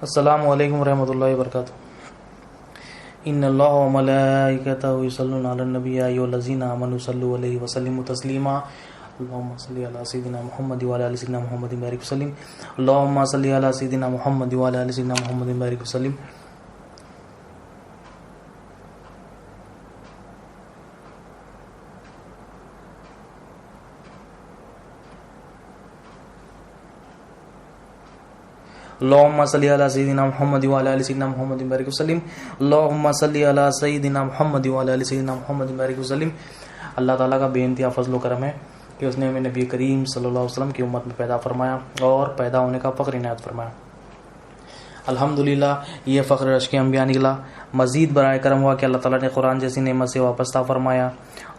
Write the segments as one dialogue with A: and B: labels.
A: السلام علیکم ورحمۃ اللہ وبرکاتہ۔ ان اللہ و ملائکتہ یصلون علی النبی یا ایھا الذین آمنوا صلوا علیہ وسلموا تسلیما اللهم صل علی سیدنا محمد وعلی آل سیدنا محمد وبارک وسلم اللهم صل علی سیدنا محمد وعلی آل سیدنا محمد وبارک وسلم۔ اللهم صل علی سیدنا محمد وعلی آل سیدنا محمد وبارک وسلم اللهم صل علی سیدنا محمد وعلی آل سیدنا محمد وبارک وسلم۔ اللہ تعالیٰ کا بے انتہا فضل و کرم ہے کہ اس نے ہمیں نبی کریم صلی اللہ علیہ وسلم کی امت میں پیدا فرمایا اور پیدا ہونے کا فخر عنایت فرمایا۔ الحمدللہ یہ فخر رشک انبیاء نکلا۔ مزید برائے کرم ہوا کہ اللہ تعالیٰ نے قرآن جیسی نعمت سے وابستہ فرمایا،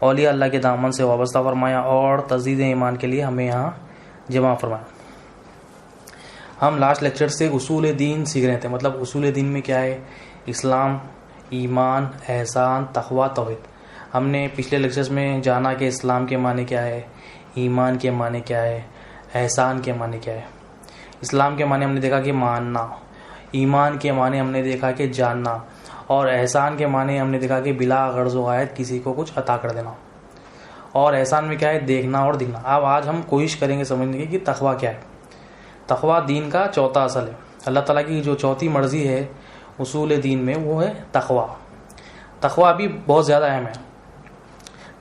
A: اولیاء اللہ کے دامن سے وابستہ فرمایا اور تجدید ایمان کے لیے ہمیں یہاں جمع فرمایا۔ ہم لاسٹ لیکچر سے اصول دین سیکھ رہے تھے، مطلب اصول دین میں کیا ہے؟ اسلام، ایمان، احسان، تقویٰ، توحید۔ ہم نے پچھلے لیکچرز میں جانا کہ اسلام کے معنی کیا ہے، ایمان کے معنی کیا ہے، احسان کے معنی کیا ہے۔ اسلام کے معنی ہم نے دیکھا کہ ماننا، ایمان کے معنی ہم نے دیکھا کہ جاننا، اور احسان کے معنی ہم نے دیکھا کہ بلا غرض و غایت کسی کو کچھ عطا کر دینا۔ اور احسان میں کیا ہے؟ دیکھنا اور دکھنا۔ اب آج ہم کوشش کریں گے سمجھنے کی کہ تقویٰ کیا ہے۔ تقویٰ دین کا چوتھا اصل ہے۔ اللہ تعالیٰ کی جو چوتھی مرضی ہے اصول دین میں وہ ہے تقویٰ۔ تقویٰ بھی بہت زیادہ اہم ہے۔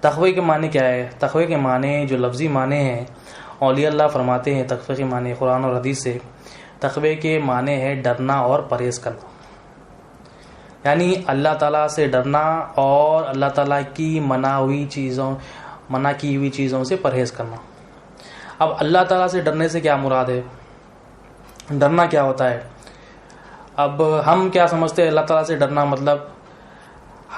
A: تقوی کے معنی کیا ہے؟ تقوی کے معنی جو لفظی معنی ہیں، اولیاء اللہ فرماتے ہیں تقوی کے معنی قرآن اور حدیث سے، تقوی کے معنی ہے ڈرنا اور پرہیز کرنا، یعنی اللہ تعالیٰ سے ڈرنا اور اللہ تعالیٰ کی منع کی ہوئی چیزوں سے پرہیز کرنا۔ اب اللہ تعالیٰ سے ڈرنے سے کیا مراد ہے؟ ڈرنا کیا ہوتا ہے؟ اب ہم کیا سمجھتے ہیں اللہ تعالیٰ سے ڈرنا؟ مطلب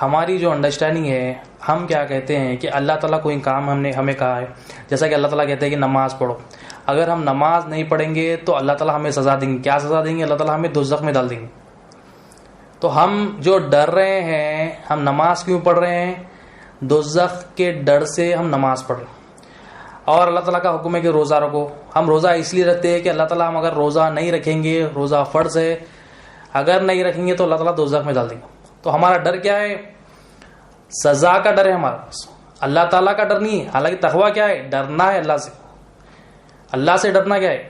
A: ہماری جو انڈرسٹینڈنگ ہے، ہم کیا کہتے ہیں کہ اللہ تعالیٰ کوئی کام ہمیں کہا ہے، جیسا کہ اللہ تعالیٰ کہتے ہیں کہ نماز پڑھو، اگر ہم نماز نہیں پڑھیں گے تو اللہ تعالیٰ ہمیں سزا دیں گے۔ کیا سزا دیں گے؟ اللہ تعالیٰ ہمیں دوزخ میں ڈال دیں گے۔ تو ہم جو ڈر رہے ہیں، ہم نماز کیوں پڑھ رہے ہیں؟ دوزخ کے ڈر سے ہم نماز پڑھ رہے ہیں۔ اور اللہ تعالیٰ کا حکم ہے کہ روزہ رکھو، ہم روزہ اس لیے رکھتے ہیں کہ اللہ تعالیٰ ہم اگر روزہ نہیں رکھیں گے، روزہ فرض ہے، اگر نہیں رکھیں گے تو اللہ تعالیٰ دوزخ میں ڈال دیں گے۔ تو ہمارا ڈر کیا ہے؟ سزا کا ڈر ہے ہمارا پاس، اللہ تعالیٰ کا ڈر نہیں ہے۔ حالانکہ تقویٰ کیا ہے؟ ڈرنا ہے اللہ سے۔ اللہ سے ڈرنا کیا ہے؟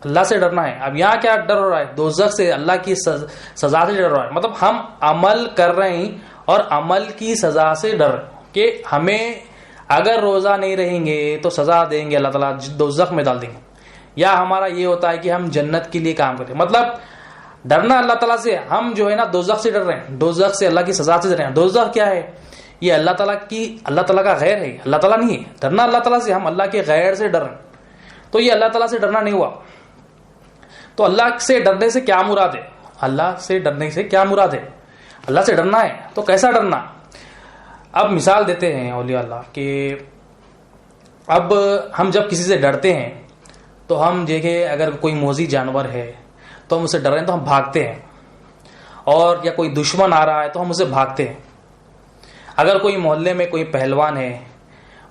A: اللہ سے ڈرنا ہے۔ اب یہاں کیا ڈر ہو رہا ہے؟ دوزخ سے، اللہ کی سزا سے ڈر رہا ہے۔ مطلب ہم عمل کر رہے ہیں اور عمل کی سزا سے ڈر رہے ہیں کہ ہمیں اگر روزہ نہیں رہیں گے تو سزا دیں گے، اللہ تعالیٰ دوزخ میں ڈال دیں گے۔ یا ہمارا یہ ہوتا ہے کہ ہم جنت کے لیے کام کریں، مطلب ڈرنا اللہ تعالیٰ سے، ہم جو ہے نا دوزخ سے ڈر رہے ہیں، دوزخ سے، اللہ کی سزا سے ڈر رہے ہیں۔ دوزخ کیا ہے؟ یہ اللہ تعالیٰ کا غیر ہے، اللہ تعالیٰ نہیں ہے۔ ڈرنا اللہ تعالیٰ سے، ہم اللہ کے غیر سے ڈر رہے ہیں، تو یہ اللہ تعالیٰ سے ڈرنا نہیں ہوا۔ تو اللہ سے ڈرنے سے کیا مراد ہے؟ اللہ سے ڈرنے سے کیا مراد ہے؟ اللہ سے ڈرنا ہے تو کیسا ڈرنا؟ اب مثال دیتے ہیں اولیاء اللہ کہ اب ہم جب کسی سے ڈرتے ہیں تو ہم دیکھیں اگر کوئی موذی جانور ہے تو ہم اسے ڈر رہے ہیں تو ہم بھاگتے ہیں، اور یا کوئی دشمن آ رہا ہے تو ہم اسے بھاگتے ہیں۔ اگر کوئی محلے میں کوئی پہلوان ہے،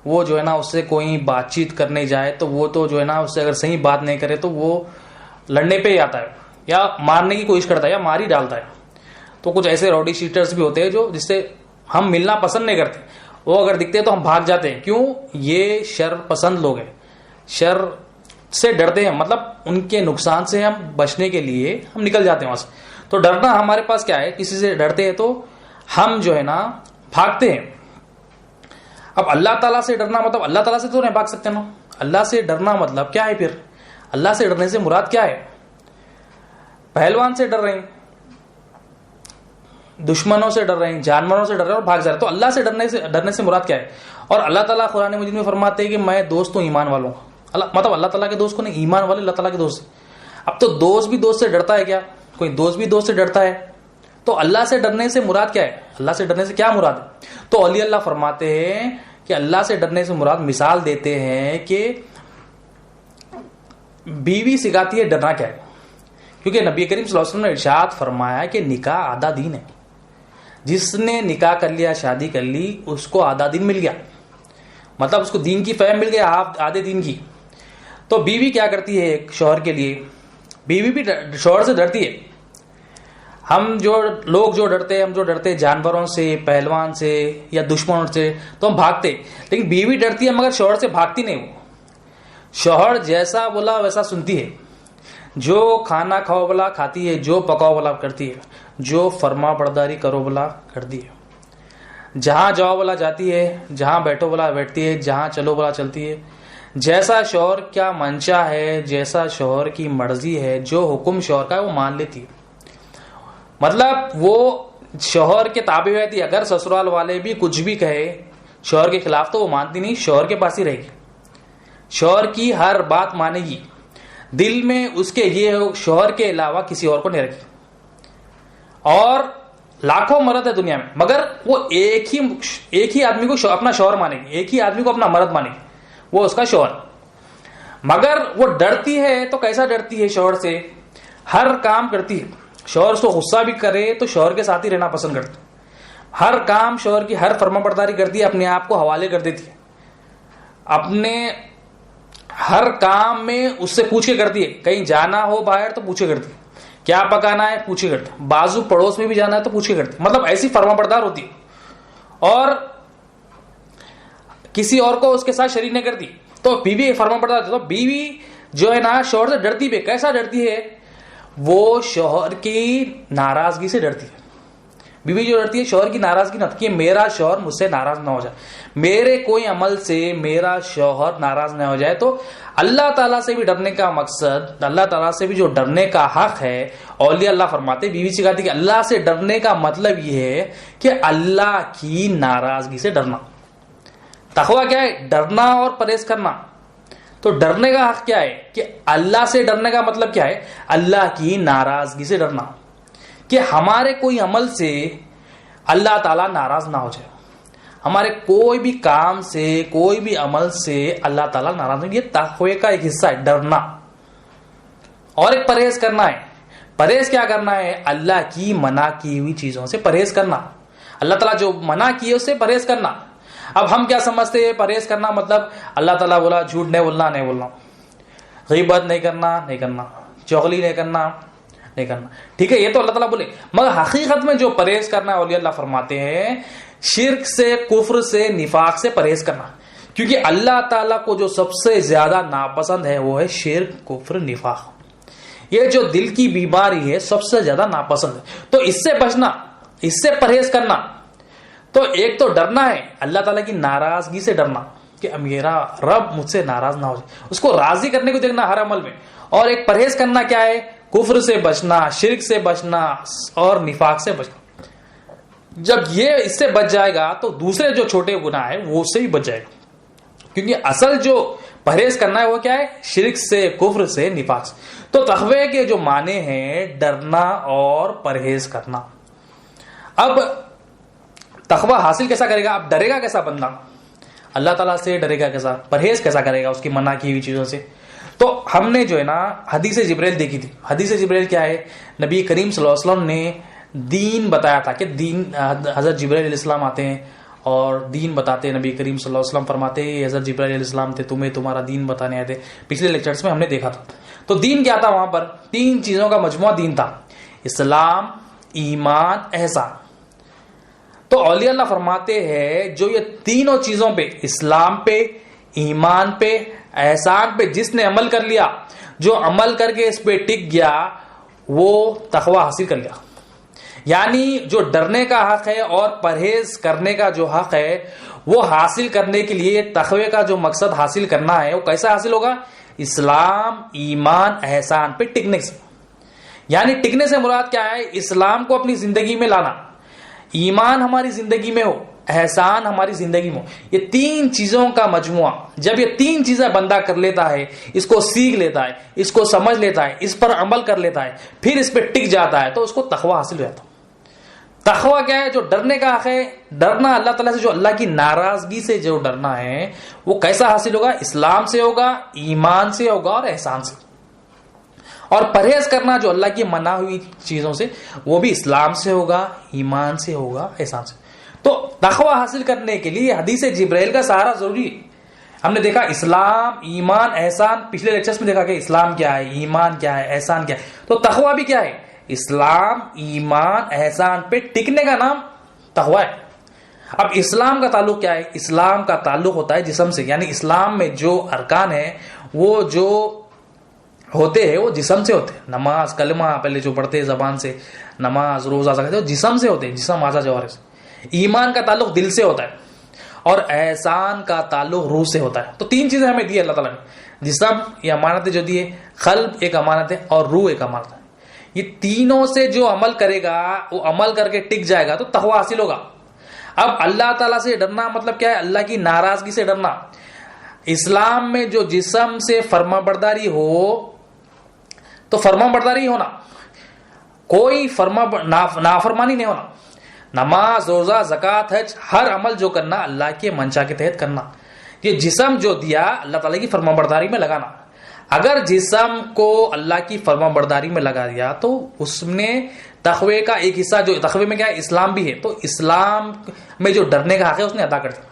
A: وہ جو ہے نا اس سے کوئی بات چیت کرنے جائے تو وہ تو جو ہے نا اس سے اگر صحیح بات نہیں کرے تو وہ لڑنے پہ ہی آتا ہے یا مارنے کی کوشش کرتا ہے یا مار ہی ڈالتا ہے۔ تو کچھ ایسے راؤڈی شیٹرز بھی ہوتے ہیں جو جس سے ہم ملنا پسند نہیں کرتے، وہ اگر دکھتے ہیں تو ہم بھاگ جاتے ہیں۔ کیوں؟ یہ شر پسند لوگ ہیں، شر سے ڈرتے ہیں، مطلب ان کے نقصان سے ہم بچنے کے لیے ہم نکل جاتے ہیں وہاں سے۔ تو ڈرنا ہمارے پاس کیا ہے؟ کسی سے ڈرتے ہیں تو ہم جو ہے نا بھاگتے ہیں۔ اب اللہ تعالیٰ سے ڈرنا مطلب اللہ تعالیٰ سے تو نہیں بھاگ سکتے نا۔ اللہ سے ڈرنا مطلب کیا ہے پھر؟ اللہ سے ڈرنے سے مراد کیا ہے؟ پہلوان سے ڈر رہے ہیں، دشمنوں سے ڈر رہے ہیں، جانوروں سے ڈر رہے ہیں اور بھاگ جا رہے ہیں۔ تو اللہ سے ڈرنے سے مراد کیا ہے؟ اور اللہ تعالیٰ قرآن مجید میں فرماتے ہیں کہ میں دوست ہوں ایمان والوں کا۔ مطلب اللہ تعالیٰ کے دوست کو نہیں، ایمان والے اللہ تعالیٰ کے دوست۔ اب تو دوست بھی دوست سے ڈرتا ہے کیا؟ کوئی دوست بھی دوست سے ڈرتا ہے؟ تو اللہ سے ڈرنے سے مراد کیا ہے؟ اللہ سے ڈرنے سے کیا مراد ہے؟ تو اولیاء اللہ فرماتے ہیں کہ اللہ سے ڈرنے سے مراد، مثال دیتے ہیں کہ بیوی سکھاتی ہے ڈرنا کیا ہے، کیونکہ نبی کریم صلی اللہ علیہ وسلم نے ارشاد فرمایا کہ نکاح آدھا دین ہے۔ جس نے نکاح کر لیا، شادی کر لی، اس کو آدھا دین مل گیا، مطلب اس کو دین کی فہم مل گیا، آدھے دین کی۔ تو بیوی کیا کرتی ہے ایک شوہر کے لیے؟ بیوی بھی شوہر سے ڈرتی ہے. ہم جو لوگ جو ڈرتے ہیں، ہم جو ڈرتے ہیں جانوروں سے، پہلوان سے یا دشمنوں سے، تو ہم بھاگتے، لیکن بیوی ڈرتی ہے مگر شوہر سے بھاگتی نہیں. وہ شوہر جیسا بولا ویسا سنتی ہے، جو کھانا کھاؤ بولا کھاتی ہے، جو پکاؤ بولا کرتی ہے، جو فرما برداری کرو بولا کرتی ہے، جہاں جاؤ بولا جاتی ہے، جہاں بیٹھو بولا بیٹھتی ہے، جہاں چلو بولا چلتی ہے. جیسا شوہر کیا منشا ہے، جیسا شوہر کی مرضی ہے، جو حکم شوہر کا ہے وہ مان لیتی ہے. مطلب وہ شوہر کے تابع رہتی ہے. اگر سسرال والے بھی کچھ بھی کہے شوہر کے خلاف تو وہ مانتی نہیں، شوہر کے پاس ہی رہے گی، شوہر کی ہر بات مانے گی. دل میں اس کے یہ شوہر کے علاوہ کسی اور کو نہیں رکھی. اور لاکھوں مرد ہے دنیا میں، مگر وہ ایک ہی آدمی کو اپنا شوہر مانے گی، ایک ہی آدمی کو اپنا مرد مانے گی، وہ اس کا شوہر. مگر وہ ڈرتی ہے تو کیسا ڈرتی ہے شوہر سے؟ ہر کام کرتی ہے. شوہر اس کو غصہ بھی کرے تو شوہر کے ساتھ ہی رہنا پسند کرتی. ہر کام شوہر کی، ہر فرما برداری کرتی ہے، اپنے آپ کو حوالے کر دیتی ہے. اپنے ہر کام میں اس سے پوچھ کے کرتی ہے. کہیں جانا ہو باہر تو پوچھے کرتی ہے، کیا پکانا ہے پوچھے کرتی ہے، بازو پڑوس میں بھی جانا ہے تو پوچھے کرتی ہے. مطلب ایسی فرما بردار ہوتی ہے. اور کسی اور کو اس کے ساتھ شریک نہیں کرتی. تو بیوی فرما بردار ہوتی ہے. تو بیوی جو ہے نا شوہر سے ڈرتی بھی. کیسا ڈرتی ہے؟ وہ شوہر کی ناراضگی سے ڈرتی ہے. بیوی جو ڈرتی ہے شوہر کی ناراضگی نہ، کہ میرا شوہر مجھ سے ناراض نہ ہو جائے، میرے کوئی عمل سے میرا شوہر ناراض نہ ہو جائے. تو اللہ تعالیٰ سے بھی ڈرنے کا مقصد، اللہ تعالیٰ سے بھی جو ڈرنے کا حق ہے، اولیاء اللہ فرماتے، بیوی سکھاتی کہ اللہ سے ڈرنے کا مطلب یہ ہے کہ اللہ کی ناراضگی سے ڈرنا. تقویٰ کیا ہے؟ ڈرنا اور پرہیز کرنا. تو ڈرنے کا حق کیا ہے؟ کہ اللہ سے ڈرنے کا مطلب کیا ہے؟ اللہ کی ناراضگی سے ڈرنا، کہ ہمارے کوئی عمل سے اللہ تعالیٰ ناراض نہ ہو جائے، ہمارے کوئی بھی کام سے، کوئی بھی عمل سے اللہ تعالیٰ ناراض نہیں. یہ تقوی کا ایک حصہ ہے، ڈرنا. اور ایک پرہیز کرنا ہے. پرہیز کیا کرنا ہے؟ اللہ کی منع کی ہوئی چیزوں سے پرہیز کرنا. اللہ تعالیٰ جو منع کی ہے اس سے پرہیز کرنا. اب ہم کیا سمجھتے ہیں پرہیز کرنا مطلب اللہ تعالیٰ بولا جھوٹ نہیں بولنا، غیبت نہیں کرنا، چغلی نہیں کرنا. ٹھیک ہے، یہ تو اللہ تعالیٰ بولے. مگر حقیقت میں جو پرہیز کرنا ہے اولیاء اللہ فرماتے ہیں شرک سے، کفر سے، نفاق سے پرہیز کرنا. کیونکہ اللہ تعالیٰ کو جو سب سے زیادہ ناپسند ہے وہ ہے شرک، کفر، نفاق. یہ جو دل کی بیماری ہے سب سے زیادہ ناپسند ہے. تو اس سے بچنا، اس سے پرہیز کرنا. تو ایک تو ڈرنا ہے اللہ تعالیٰ کی ناراضگی سے ڈرنا، کہ میرا رب مجھ سے ناراض نہ ہو جائے، اس کو راضی کرنے کو دیکھنا ہر عمل میں. اور ایک پرہیز کرنا کیا ہے؟ کفر سے بچنا، شرک سے بچنا اور نفاق سے بچنا. جب یہ اس سے بچ جائے گا تو دوسرے جو چھوٹے گناہ ہیں وہ اس سے بھی بچ جائے گا. کیونکہ اصل جو پرہیز کرنا ہے وہ کیا ہے؟ شرک سے، کفر سے، نفاق سے. تو تقوی کے جو معنی ہیں ڈرنا اور پرہیز کرنا. اب تقوی حاصل کیسا کرے گا؟ اب ڈرے گا کیسا بندہ؟ اللہ تعالیٰ سے ڈرے گا کیسا؟ پرہیز کیسا کرے گا اس کی منع کی ہوئی چیزوں سے؟ تو ہم نے جو ہے نا حدیث جبریل دیکھی تھی. حدیث جبریل کیا ہے؟ نبی کریم صلی اللہ علیہ وسلم نے دین بتایا تھا کہ دین، حضرت جبریل علیہ السلام آتے ہیں اور دین بتاتے ہیں. نبی کریم صلی اللہ علیہ وسلم فرماتے ہیں حضرت جبریل علیہ السلام تھے، تمہیں تمہارا دین بتانے آئے تھے. پچھلے لیکچرز میں ہم نے دیکھا تھا. تو دین کیا تھا؟ وہاں پر 3 چیزوں کا مجموعہ دین تھا: اسلام، ایمان، احسان. تو اولیاء اللہ فرماتے ہیں جو یہ تینوں چیزوں پہ، اسلام پہ، ایمان پہ، احسان پہ جس نے عمل کر لیا، جو عمل کر کے اس پہ ٹک گیا وہ تقوی حاصل کر لیا. یعنی جو ڈرنے کا حق ہے اور پرہیز کرنے کا جو حق ہے وہ حاصل کرنے کے لیے تقوی کا جو مقصد حاصل کرنا ہے وہ کیسا حاصل ہوگا؟ اسلام، ایمان، احسان پہ ٹکنے سے. یعنی ٹکنے سے مراد کیا ہے؟ اسلام کو اپنی زندگی میں لانا، ایمان ہماری زندگی میں ہو، احسان ہماری زندگی میں ہو. یہ 3 چیزوں کا مجموعہ جب یہ 3 چیزیں بندہ کر لیتا ہے، اس کو سیکھ لیتا ہے، اس کو سمجھ لیتا ہے، اس پر عمل کر لیتا ہے، پھر اس پہ ٹک جاتا ہے تو اس کو تقوی حاصل ہو جاتا ہے. تقوی کیا ہے؟ جو ڈرنے کا حق ہے، ڈرنا اللہ تعالیٰ سے، جو اللہ کی ناراضگی سے جو ڈرنا ہے وہ کیسا حاصل ہوگا؟ اسلام سے ہوگا، ایمان سے ہوگا اور احسان سے. اور پرہیز کرنا جو اللہ کی منع ہوئی چیزوں سے وہ بھی اسلام سے ہوگا، ایمان سے ہوگا، احسان سے. تو تقوی حاصل کرنے کے لیے حدیث جبریل کا سہارا ضروری ہے. ہم نے دیکھا اسلام، ایمان، احسان، پچھلے لیکچرز میں دیکھا کہ اسلام کیا ہے، ایمان کیا ہے، احسان کیا ہے. تو تقویٰ بھی کیا ہے؟ اسلام، ایمان، احسان پہ ٹکنے کا نام تقویٰ ہے. اب اسلام کا تعلق کیا ہے؟ اسلام کا تعلق ہوتا ہے جسم سے، یعنی اسلام میں جو ارکان ہیں وہ جو ہوتے ہیں وہ جسم سے ہوتے ہیں. نماز، کلمہ پہلے جو پڑھتے ہیں زبان سے، نماز، روزہ، زکات، وہ جسم سے ہوتے ہیں، جسم، اعضاء، جوارح سے. ایمان کا تعلق دل سے ہوتا ہے اور احسان کا تعلق روح سے ہوتا ہے. تو تین چیزیں ہمیں دی اللہ تعالیٰ نے، جسم یہ امانتیں جو دی ہے، قلب ایک امانت ہے اور روح ایک امانت ہے. یہ تینوں سے جو عمل کرے گا وہ عمل کر کے ٹک جائے گا تو تقویٰ حاصل ہوگا. اب اللہ تعالیٰ سے ڈرنا مطلب کیا ہے؟ اللہ کی ناراضگی سے ڈرنا. اسلام میں جو جسم سے فرما برداری ہو تو فرما برداری ہونا، کوئی نافرمانی نہیں ہونا. نماز، روزہ، زکات، حج، ہر عمل جو کرنا اللہ کے منشا کے تحت کرنا. یہ جسم جو دیا اللہ تعالیٰ کی فرما برداری میں لگانا. اگر جسم کو اللہ کی فرما برداری میں لگا دیا تو اس نے تقوی کا ایک حصہ، جو تقوی میں کیا ہے؟ اسلام بھی ہے، تو اسلام میں جو ڈرنے کا حق ہے اس نے ادا کر دیا.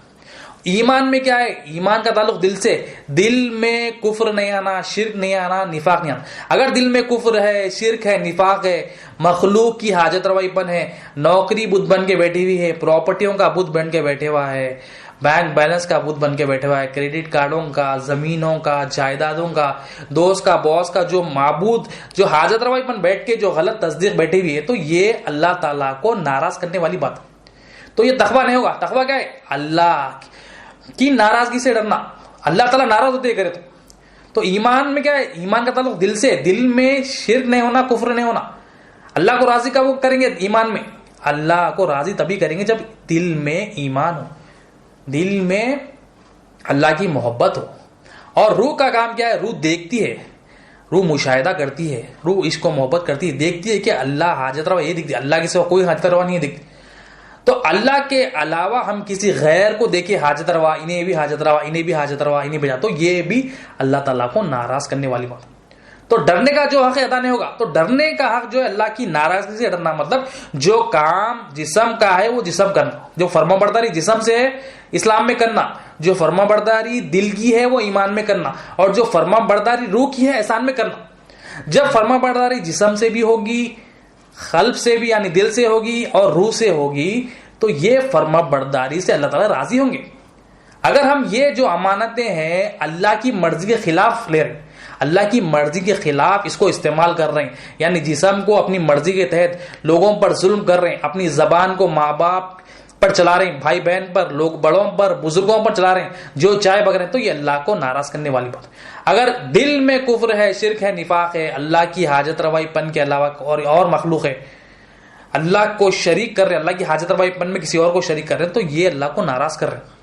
A: ایمان میں کیا ہے؟ ایمان کا تعلق دل سے. دل میں کفر نہیں آنا، شرک نہیں آنا، نفاق نہیں آنا. اگر دل میں کفر ہے، شرک ہے، نفاق ہے، مخلوق کی حاجت روائی پن ہے، نوکری بت بن کے بیٹھی ہوئی ہے، پراپرٹیوں کا بت بن کے بیٹھے ہوا ہے، بینک بیلنس کا بت بن کے بیٹھے ہوا ہے، کریڈٹ کارڈوں کا، زمینوں کا، جائیدادوں کا، دوست کا، باس کا، جو معبود، جو حاجت روائی پن بیٹھ کے جو غلط تصدیق بیٹھی ہوئی ہے، تو یہ اللہ تعالیٰ کو ناراض کرنے والی بات ہے. تو یہ تقویٰ نہیں ہوگا. تقویٰ کیا ہے؟ اللہ کی ناراضگی سے ڈرنا. اللہ تعالیٰ ناراض ہوتے کرے تو ایمان میں کیا ہے؟ ایمان کا تعلق دل سے. دل میں شرک نہیں ہونا، کفر نہیں ہونا. اللہ کو راضی کب کریں گے؟ ایمان میں. اللہ کو راضی تبھی کریں گے جب دل میں ایمان ہو، دل میں اللہ کی محبت ہو. اور روح کا کام کیا ہے؟ روح دیکھتی ہے، روح مشاہدہ کرتی ہے، روح عشق و محبت کرتی ہے، دیکھتی ہے کہ اللہ حاجت روا یہ دکھتی ہے، اللہ کے سوا کوئی حاجت روا نہیں دکھتی. تو اللہ کے علاوہ ہم کسی غیر کو دیکھے حاجت روا، انہیں بھی حاجت روا، انہیں بھی حاجت روا، انہیں بھی تو یہ بھی اللہ تعالیٰ کو ناراض کرنے والی بات. تو ڈرنے کا جو حق ادا نہیں ہوگا. تو ڈرنے کا حق جو ہے اللہ کی ناراضگی سے ڈرنا، مطلب جو کام جسم کا ہے وہ جسم کرنا، جو فرما برداری جسم سے ہے اسلام میں کرنا، جو فرما برداری دل کی ہے وہ ایمان میں کرنا، اور جو فرما برداری روح کی ہے احسان میں کرنا. جب فرما برداری جسم سے بھی ہوگی، قلب سے بھی یعنی دل سے ہوگی اور روح سے ہوگی تو یہ فرما برداری سے اللہ تعالیٰ راضی ہوں گے. اگر ہم یہ جو امانتیں ہیں اللہ کی مرضی کے خلاف لے رہے ہیں، اللہ کی مرضی کے خلاف اس کو استعمال کر رہے ہیں، یعنی جسم کو اپنی مرضی کے تحت لوگوں پر ظلم کر رہے ہیں، اپنی زبان کو ماں باپ پر چلا رہے ہیں، بھائی بہن پر، لوگ بڑوں پر، بزرگوں پر چلا رہے ہیں، جو چائے بغیر ہیں، تو یہ اللہ کو ناراض کرنے والی بات. اگر دل میں کفر ہے، شرک ہے، نفاق ہے، اللہ کی حاجت روائی پن کے علاوہ اور مخلوق ہے، اللہ کو شریک کر رہے ہیں، اللہ کی حاجت روائی پن میں کسی اور کو شریک کر رہے ہیں، تو یہ اللہ کو ناراض کر رہے ہیں.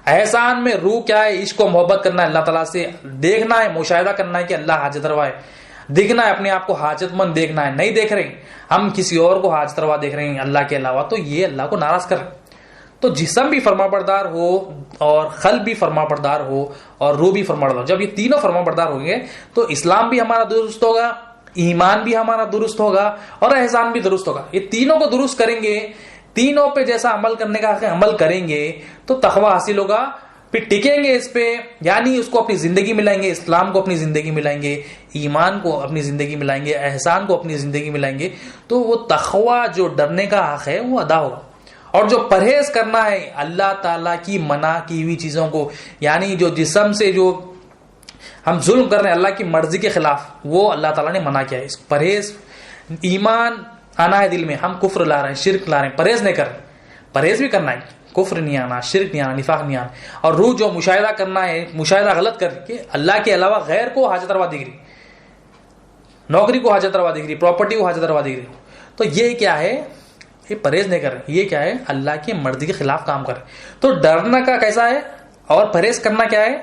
A: احسان میں روح کیا ہے؟ عشق و محبت کرنا ہے اللہ تعالیٰ سے، دیکھنا ہے، مشاہدہ کرنا ہے کہ اللہ حاجت روا ہے، دیکھنا ہے اپنے آپ کو حاجت مند دیکھنا ہے، نہیں دیکھ رہے ہیں ہم کسی اور کو حاجت روا دیکھ رہے ہیں اللہ کے علاوہ، تو یہ اللہ کو ناراض کر رہے ہیں. تو جسم بھی فرما بردار ہو اور قلب بھی فرما بردار ہو اور روح بھی فرما بردار ہو. جب یہ تینوں فرما بردار ہوں گے تو اسلام بھی ہمارا درست ہوگا، ایمان بھی ہمارا درست ہوگا اور احسان بھی درست ہوگا. یہ تینوں کو درست کریں گے، تینوں پہ جیسا عمل کرنے کا عمل کریں گے تو تقویٰ حاصل ہوگا، پھر ٹکیں گے اس پہ، یعنی اس کو اپنی زندگی میں لائیں گے، اسلام کو اپنی زندگی میں لائیں گے، ایمان کو اپنی زندگی میں لائیں گے، احسان کو اپنی زندگی میں لائیں گے، تو وہ تقویٰ جو ڈرنے کا حق ہے وہ ادا ہوگا. اور جو پرہیز کرنا ہے اللہ تعالیٰ کی منع کی ہوئی چیزوں کو، یعنی جو جسم سے جو ہم ظلم کر رہے ہیں اللہ کی مرضی کے خلاف، وہ اللہ تعالیٰ نے منع کیا ہے. اس پرہیز، ایمان آنا ہے دل میں، ہم کفر لا رہے ہیں، شرک لا رہے ہیں، پرہیز نہیں کر رہے. پرہیز بھی کرنا ہے، کفر نہیں آنا، شرک نہیں آنا، نفاق نہیں آنا. اور روح جو مشاہدہ کرنا ہے، مشاہدہ غلط کر کے اللہ کے علاوہ غیر کو حاجت روا دیکھ رہی، نوکری کو حاجت روا دیکھ رہی، پراپرٹی کو حاجت روا دیکھ رہی، تو یہ کیا ہے؟ یہ پرہیز نہیں کر رہے، یہ کیا ہے؟ اللہ کی مرضی کے خلاف کام کر رہے. تو ڈرنا کا کیسا ہے اور پرہیز کرنا کیا ہے؟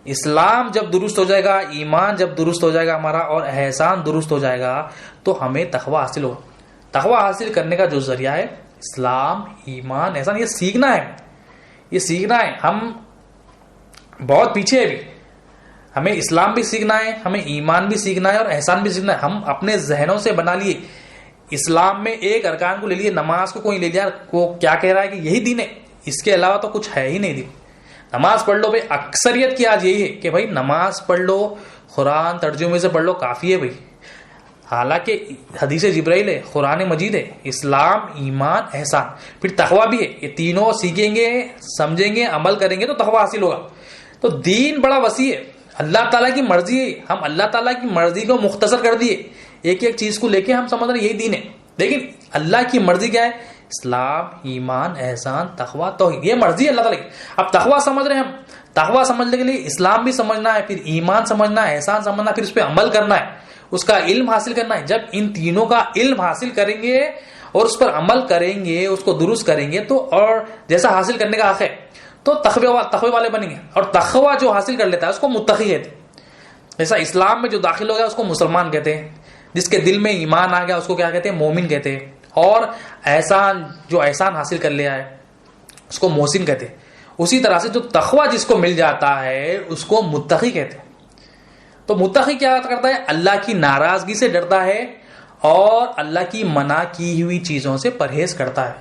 A: اسلام جب درست ہو جائے گا، ایمان جب درست ہو جائے گا ہمارا، اور احسان درست ہو جائے گا تو ہمیں تقویٰ حاصل ہوگا. تقویٰ حاصل کرنے کا جو ذریعہ ہے اسلام، ایمان، احسان، یہ سیکھنا ہے، یہ سیکھنا ہے. ہم بہت پیچھے ابھی، ہمیں اسلام بھی سیکھنا ہے، ہمیں ایمان بھی سیکھنا ہے اور احسان بھی سیکھنا ہے. ہم اپنے ذہنوں سے بنا لیے، اسلام میں ایک ارکان کو لے لیے، نماز کو کوئی لے لیا، وہ کیا کہہ رہا ہے کہ یہی دین ہے، اس کے علاوہ تو کچھ ہے ہی نہیں دین. نماز پڑھ لو بھائی. اکثریت کی آج یہی ہے کہ بھائی نماز پڑھ لو, قرآن ترجمے سے پڑھ لو, کافی ہے بھائی. حالانکہ حدیث جبرائیل ہے, قرآن مجید ہے, اسلام, ایمان, احسان, پھر تقویٰ بھی ہے. یہ تینوں سیکھیں گے, سمجھیں گے, عمل کریں گے تو تقویٰ حاصل ہوگا. تو دین بڑا وسیع ہے, اللہ تعالیٰ کی مرضی ہے. ہم اللہ تعالیٰ کی مرضی کو مختصر کر دیے, ایک ایک چیز کو لے کے ہم سمجھ رہے ہیں یہی دین ہے. لیکن اللہ کی مرضی کیا ہے؟ اسلام, ایمان, احسان, تقویٰ, توحید. یہ مرضی ہے اللہ تعالیٰ کی. اب تقویٰ سمجھ رہے ہیں ہم, تقویٰ سمجھنے کے لیے اسلام بھی سمجھنا ہے, پھر ایمان سمجھنا ہے, احسان سمجھنا ہے, پھر اس پہ عمل کرنا ہے, اس کا علم حاصل کرنا ہے. جب ان تینوں کا علم حاصل کریں گے اور اس پر عمل کریں گے, اس کو درست کریں گے, تو اور جیسا حاصل کرنے کا حق ہے تو تقوی والے بنیں گے. اور تقویٰ جو حاصل کر لیتا ہے اس کو متقی کہتے ہیں. جیسا اسلام میں جو داخل ہو گیا اس کو مسلمان کہتے ہیں, جس کے دل میں ایمان آ گیا اس کو کیا کہتے ہیں؟ مومن کہتے ہیں. اور احسان, جو احسان حاصل کر لیا ہے اس کو محسن کہتے ہیں. اسی طرح سے جو تقویٰ جس کو مل جاتا ہے اس کو متقی کہتے ہیں. تو متقی کیا کرتا ہے؟ اللہ کی ناراضگی سے ڈرتا ہے اور اللہ کی منع کی ہوئی چیزوں سے پرہیز کرتا ہے.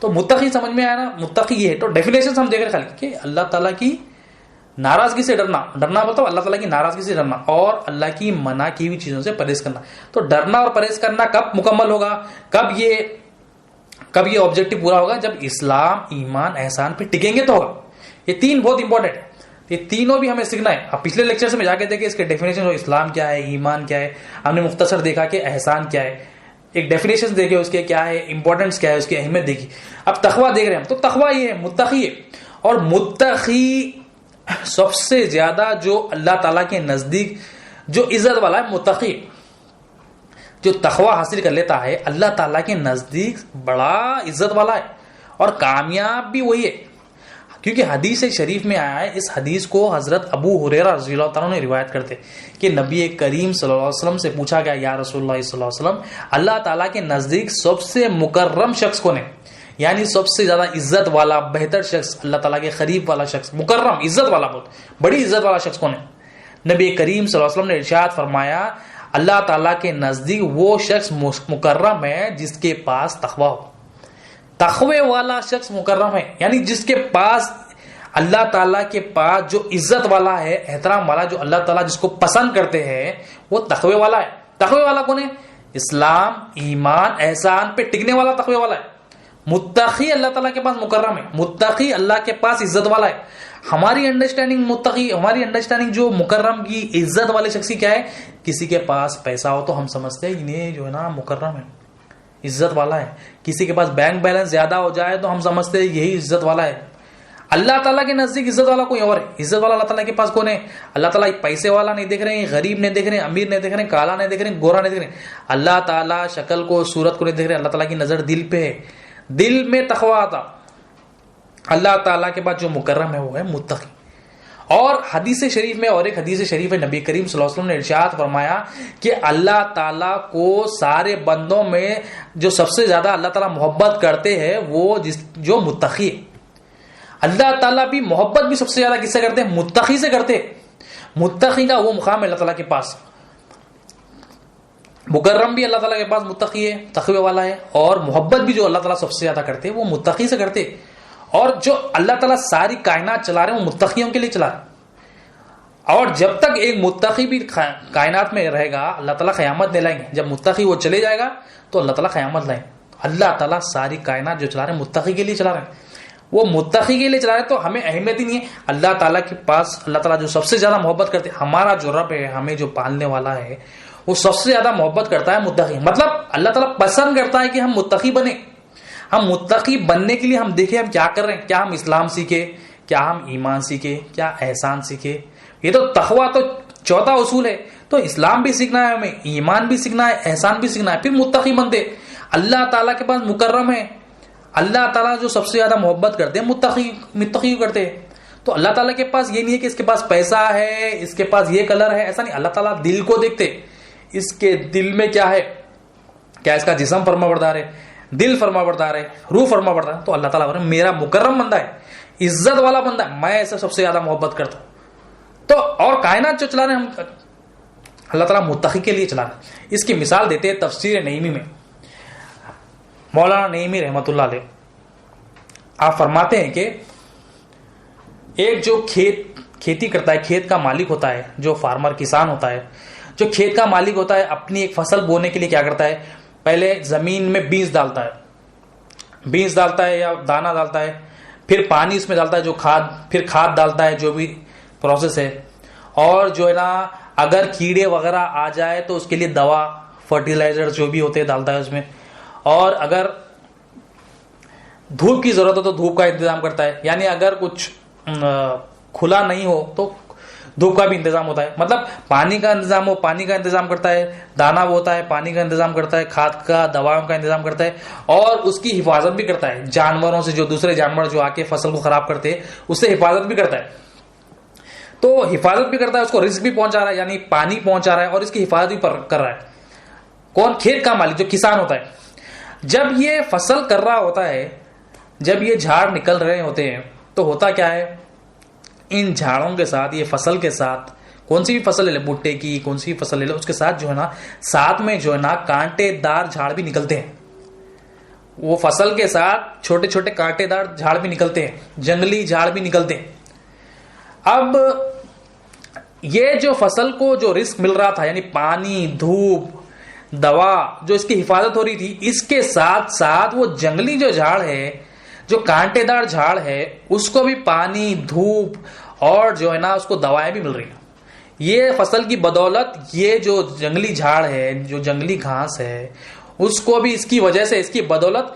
A: تو متقی سمجھ میں آیا نا, متقی یہ ہے. تو ڈیفینیشن ہم دیکھ رہے خالی کہ اللہ تعالیٰ کی ناراضگی سے ڈرنا بولتا ہوں, اللہ تعالیٰ کی ناراضگی سے ڈرنا اور اللہ کی منع کی ہوئی چیزوں سے پرہیز کرنا. تو ڈرنا اور پرہیز کرنا کب مکمل ہوگا, کب یہ آبجیکٹو پورا ہوگا؟ جب اسلام, ایمان, احسان پہ ٹکیں گے تو ہوگا. یہ تین بہت امپورٹنٹ ہے, یہ تینوں بھی ہمیں سیکھنا ہے. اب پچھلے لیکچر میں جا کے دیکھیں اس کے ڈیفینیشن, اسلام کیا ہے, ایمان کیا ہے, ہم نے مختصر دیکھا کہ احسان کیا ہے, ایک ڈیفینیشن دیکھے اس کے کیا ہے, امپورٹنس کیا ہے, اس کی اہمیت دیکھی. اب تقویٰ دیکھ رہے ہیں ہم, تو تقویٰ یہ ہے, متقی ہے. اور متقی سب سے زیادہ جو اللہ تعالیٰ کے نزدیک جو عزت والا ہے, متقی جو تقویٰ حاصل کر لیتا ہے اللہ تعالیٰ کے نزدیک بڑا عزت والا ہے اور کامیاب بھی وہی ہے. کیونکہ حدیث شریف میں آیا ہے, اس حدیث کو حضرت ابو ہریرہ رضی اللہ تعالیٰ نے روایت کرتے کہ نبی کریم صلی اللہ علیہ وسلم سے پوچھا گیا, یا رسول اللہ صلی اللہ علیہ وسلم, اللہ تعالیٰ کے نزدیک سب سے مکرم شخص کون ہے؟ یعنی سب سے زیادہ عزت والا, بہتر شخص, اللہ تعالیٰ کے قریب والا شخص, مکرم, عزت والا, بہت بڑی عزت والا شخص کون ہے؟ نبی کریم صلی اللہ علیہ وسلم نے ارشاد فرمایا, اللہ تعالیٰ کے نزدیک وہ شخص مکرم ہے جس کے پاس تقویٰ ہو. تقوی والا شخص مکرم ہے, یعنی جس کے پاس اللہ تعالیٰ کے پاس جو عزت والا ہے, احترام والا, جو اللہ تعالیٰ جس کو پسند کرتے ہیں وہ تقوی والا ہے. تقوی والا کون ہے؟ اسلام, ایمان, احسان پہ ٹکنے والا تقوی والا ہے. متقی اللہ تعالیٰ کے پاس مکرم ہے, متقی اللہ کے پاس عزت والا ہے. ہماری انڈرسٹینڈنگ جو مکرم کی, عزت والے شخص کی کیا ہے؟ کسی کے پاس پیسہ ہو تو ہم سمجھتے ہیں انہیں جو ہے نا مکرم ہے, عزت والا ہے. کسی کے پاس بینک بیلنس زیادہ ہو جائے تو ہم سمجھتے ہیں یہی عزت والا ہے. اللہ تعالیٰ کے نزدیک عزت والا کوئی اور ہے. عزت والا اللہ تعالیٰ کے پاس کون ہے؟ اللہ تعالیٰ پیسے والا نہیں دیکھ رہے ہیں, غریب نہیں دیکھ رہے ہیں, امیر نہیں دیکھ رہے ہیں, کالا نہیں دیکھ رہے ہیں, گورا نہیں دیکھ رہے ہیں. اللہ تعالیٰ شکل کو, صورت کو نہیں دیکھ رہے. اللہ تعالیٰ کی نظر دل پہ ہے, دل میں تقویٰ آتا. اللہ تعالیٰ کے پاس جو مکرم ہے وہ ہے متقی. اور حدیث شریف میں, اور ایک حدیث شریف ہے, نبی کریم صلی اللہ علیہ وسلم نے ارشاد فرمایا کہ اللہ تعالیٰ کو سارے بندوں میں جو سب سے زیادہ اللہ تعالیٰ محبت کرتے ہیں وہ جو متقی ہے. اللہ تعالیٰ بھی محبت بھی سب سے زیادہ کس سے کرتے ہیں؟ متقی سے کرتے ہیں. متقی کا وہ مقام ہے اللہ تعالیٰ کے پاس. مکرم بھی اللہ تعالیٰ کے پاس متقی ہے, تقوی والا ہے, اور محبت بھی جو اللہ تعالیٰ سب سے زیادہ کرتے ہیں وہ متقی سے کرتے. اور جو اللہ تعالیٰ ساری کائنات چلا رہے ہیں وہ متقیوں کے لیے چلا رہے ہیں. اور جب تک ایک متقی بھی کائنات میں رہے گا اللہ تعالیٰ قیامت دلائیں گے. جب متقی وہ چلے جائے گا تو اللہ تعالیٰ قیامت لائیں. اللہ تعالیٰ ساری کائنات جو چلا رہے ہیں متقی کے لیے چلا رہے ہیں, وہ متقی کے لیے چلا رہے. تو ہمیں اہمیت ہی نہیں ہے. اللہ تعالیٰ کے پاس اللہ تعالیٰ جو سب سے زیادہ محبت کرتے, ہمارا جو رب ہے, ہمیں جو پالنے والا ہے, وہ سب سے زیادہ محبت کرتا ہے متقی. مطلب اللہ تعالیٰ پسند کرتا ہے کہ ہم متقی بنیں. ہم متقی بننے کے لیے ہم دیکھیں ہم کیا کر رہے ہیں. کیا ہم اسلام سیکھے, کیا ہم ایمان سیکھے, کیا احسان سیکھے. یہ تو تقویٰ تو چوتھا اصول ہے. تو اسلام بھی سیکھنا ہے ہمیں, ایمان بھی سیکھنا ہے, احسان بھی سیکھنا ہے, پھر متقی بنتے. اللہ تعالیٰ کے پاس مکرم ہے. اللہ تعالیٰ جو سب سے زیادہ محبت کرتے ہیں متقی کرتے ہیں. تو اللہ تعالیٰ کے پاس یہ نہیں ہے کہ اس کے پاس پیسہ ہے, اس کے پاس یہ کلر ہے, ایسا نہیں. اللہ تعالیٰ دل کو دیکھتے, اس کے دل میں کیا ہے, کیا اس کا جسم فرما بردار ہے, دل فرما بردار ہے, روح فرما بردار ہے. تو اللہ تعالیٰ میرا مکرم بندہ ہے, عزت والا بندہ ہے, میں ایسا سب سے زیادہ محبت کرتا ہوں. تو اور کائنات جو چلا رہے ہیں ہم اللہ تعالیٰ متقی کے لیے چلا رہے ہیں. اس کی مثال دیتے ہیں تفسیر نعیمی میں. مولانا نعیمی رحمۃ اللہ علیہ آپ فرماتے ہیں کہ ایک جو کھیتی کرتا ہے، کھیت کا مالک ہوتا ہے، جو فارمر کسان ہوتا ہے، جو کھیت کا مالک ہوتا ہے، اپنی ایک فصل بونے کے لیے کیا کرتا ہے؟ پہلے زمین میں بیج ڈالتا ہے یا دانہ ڈالتا ہے، پھر پانی اس میں ڈالتا ہے جو پھر کھاد ڈالتا ہے، جو بھی پروسیس ہے، اور جو ہے نا اگر کیڑے وغیرہ آ جائے تو اس کے لیے دوا فرٹیلائزر جو بھی ہوتے ہیں ڈالتا ہے اس میں، اور اگر دھوپ کی ضرورت ہو تو دھوپ کا انتظام کرتا ہے، یعنی اگر کچھ کھلا نہیں ہو تو دھوپ کا بھی انتظام ہوتا ہے، مطلب پانی کا انتظام ہو پانی کا انتظام کرتا ہے، دانا وہ ہوتا ہے پانی کا انتظام کرتا ہے، کھاد کا دوائوں کا انتظام کرتا ہے، اور اس کی حفاظت بھی کرتا ہے جانوروں سے، جو دوسرے جانور جو آ کے فصل کو خراب کرتے ہیں اس سے حفاظت بھی کرتا ہے۔ تو حفاظت بھی کرتا ہے، اس کو رزق بھی پہنچا رہا ہے، یعنی پانی پہنچا رہا ہے، اور اس کی حفاظت بھی کر رہا ہے۔ کون؟ کھیت کا مالک جو کسان ہوتا ہے۔ جب یہ فصل کر رہا ہوتا ہے، جب یہ جھاڑ نکل رہے ہوتے ہیں تو ہوتا کیا ہے؟ ان جھاڑوں کے ساتھ، یہ فصل کے ساتھ، کون سی بھی فصل لے لے، بھٹے کی کون سی بھی فصل لے لے، اس کے ساتھ جو ہے نا ساتھ میں جو ہے نا کانٹے دار جھاڑ بھی نکلتے ہیں۔ وہ فصل کے ساتھ چھوٹے چھوٹے کانٹے دار جھاڑ بھی نکلتے ہیں، جنگلی جھاڑ بھی نکلتے ہیں۔ اب یہ جو فصل کو جو رزق مل رہا تھا، یعنی پانی، دھوپ، دوا، جو اس کی حفاظت ہو رہی تھی، اس کے ساتھ ساتھ وہ جنگلی جو جھاڑ ہے، جو کانٹے دار جھاڑ ہے، اس کو بھی پانی، دھوپ اور جو ہے نا اس کو دوائیں بھی مل رہی ہیں۔ یہ فصل کی بدولت، یہ جو جنگلی جھاڑ ہے، جو جنگلی گھاس ہے، اس کو بھی اس کی وجہ سے، اس کی بدولت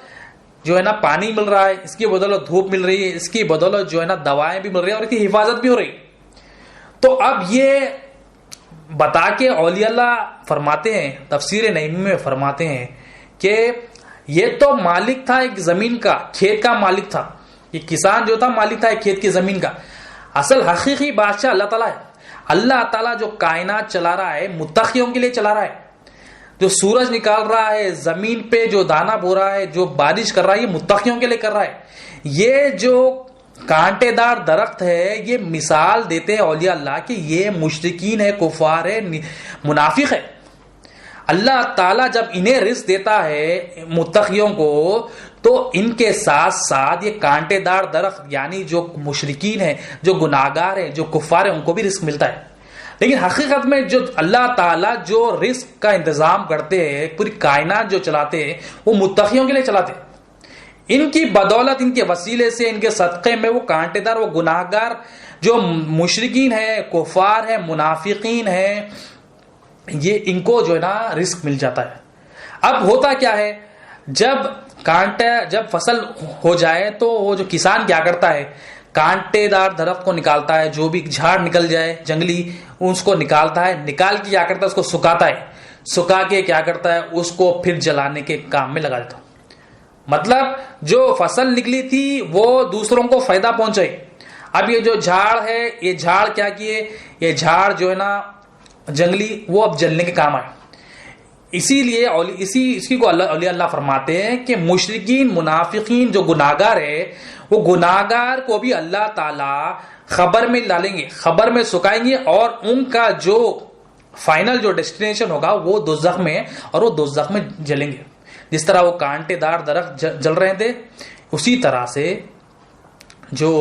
A: جو ہے نا پانی مل رہا ہے، اس کی بدولت دھوپ مل رہی ہے، اس کی بدولت جو ہے نا دوائیں بھی مل رہی ہیں، اور اس کی حفاظت بھی ہو رہی ہے۔ تو اب یہ بتا کے اولیاء اللہ فرماتے ہیں، تفسیر نعیمی میں فرماتے ہیں کہ یہ تو مالک تھا ایک زمین کا، کھیت کا مالک تھا، یہ کسان جو تھا مالک تھا ایک کھیت کی زمین کا۔ اصل حقیقی بادشاہ اللہ تعالیٰ ہے۔ اللہ تعالیٰ جو کائنات چلا رہا ہے متقیوں کے لیے چلا رہا ہے، جو سورج نکال رہا ہے، زمین پہ جو دانا بو رہا ہے، جو بارش کر رہا ہے، یہ متقیوں کے لیے کر رہا ہے۔ یہ جو کانٹے دار درخت ہے، یہ مثال دیتے ہیں اولیاء اللہ کہ یہ مشرکین ہے، کفار ہے، منافق ہے۔ اللہ تعالیٰ جب انہیں رزق دیتا ہے متقیوں کو، تو ان کے ساتھ ساتھ یہ کانٹے دار درخت، یعنی جو مشرکین ہیں، جو گناہگار ہیں، جو کفار ہیں، ان کو بھی رزق ملتا ہے۔ لیکن حقیقت میں جو اللہ تعالیٰ جو رزق کا انتظام کرتے ہیں، پوری کائنات جو چلاتے ہیں، وہ متقیوں کے لیے چلاتے ہیں۔ ان کی بدولت، ان کے وسیلے سے، ان کے صدقے میں وہ کانٹے دار، وہ گناہگار جو مشرکین ہیں، کفار ہیں، منافقین ہیں، یہ ان کو جو ہے نا رزق مل جاتا ہے۔ اب ہوتا کیا ہے، جب فصل ہو جائے تو وہ جو کسان کیا کرتا ہے، کانٹے دار درخت کو نکالتا ہے، جو بھی جھاڑ نکل جائے جنگلی، اس کو نکالتا ہے، نکال کے کیا کرتا ہے، اس کو سکھاتا ہے، سکھا کے کیا کرتا ہے، اس کو پھر جلانے کے کام میں لگا دیتا ہے۔ مطلب جو فصل نکلی تھی وہ دوسروں کو فائدہ پہنچائے۔ اب یہ جو جھاڑ ہے، یہ جھاڑ کیا کیے، یہ جھاڑ جو ہے نا جنگلی، وہ اب جلنے کے کام آئے۔ اسی لیے اسی کو اولیاء اللہ فرماتے ہیں کہ مشرکین، منافقین جو گناہگار ہے، وہ گناہگار کو بھی اللہ تعالی خبر میں ڈالیں گے، خبر میں سکھائیں گے، اور ان کا جو فائنل جو ڈیسٹینیشن ہوگا وہ دوزخ میں، اور وہ دوزخ میں جلیں گے۔ جس طرح وہ کانٹے دار درخت جل رہے تھے، اسی طرح سے جو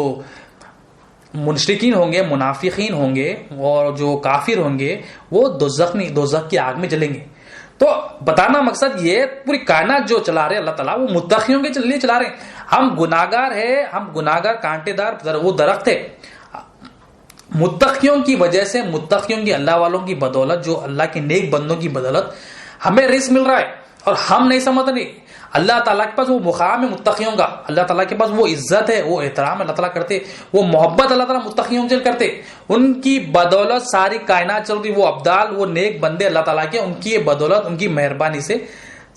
A: مشرکین ہوں گے، منافقین ہوں گے، اور جو کافر ہوں گے، وہ دوزخ کی آگ میں جلیں گے۔ تو بتانا مقصد یہ، پوری کائنات جو چلا رہے اللہ تعالیٰ، وہ متقیوں کے لیے چلا رہے ہیں۔ ہم گناہگار ہیں، ہم گناہگار کانٹے دار وہ درخت ہے، متقیوں کی وجہ سے، متقیوں کی، اللہ والوں کی بدولت، جو اللہ کے نیک بندوں کی بدولت ہمیں رزق مل رہا ہے، اور ہم نہیں سمجھتے۔ اللہ تعالیٰ کے پاس وہ مقام ہے متقیوں کا، اللہ تعالیٰ کے پاس وہ عزت ہے، وہ احترام اللہ تعالیٰ کرتے، وہ محبت اللہ تعالیٰ متقیوں سے کرتے، ان کی بدولت ساری کائنات چل رہی، وہ ابدال، وہ نیک بندے اللہ تعالیٰ کے، ان کی بدولت، ان کی مہربانی سے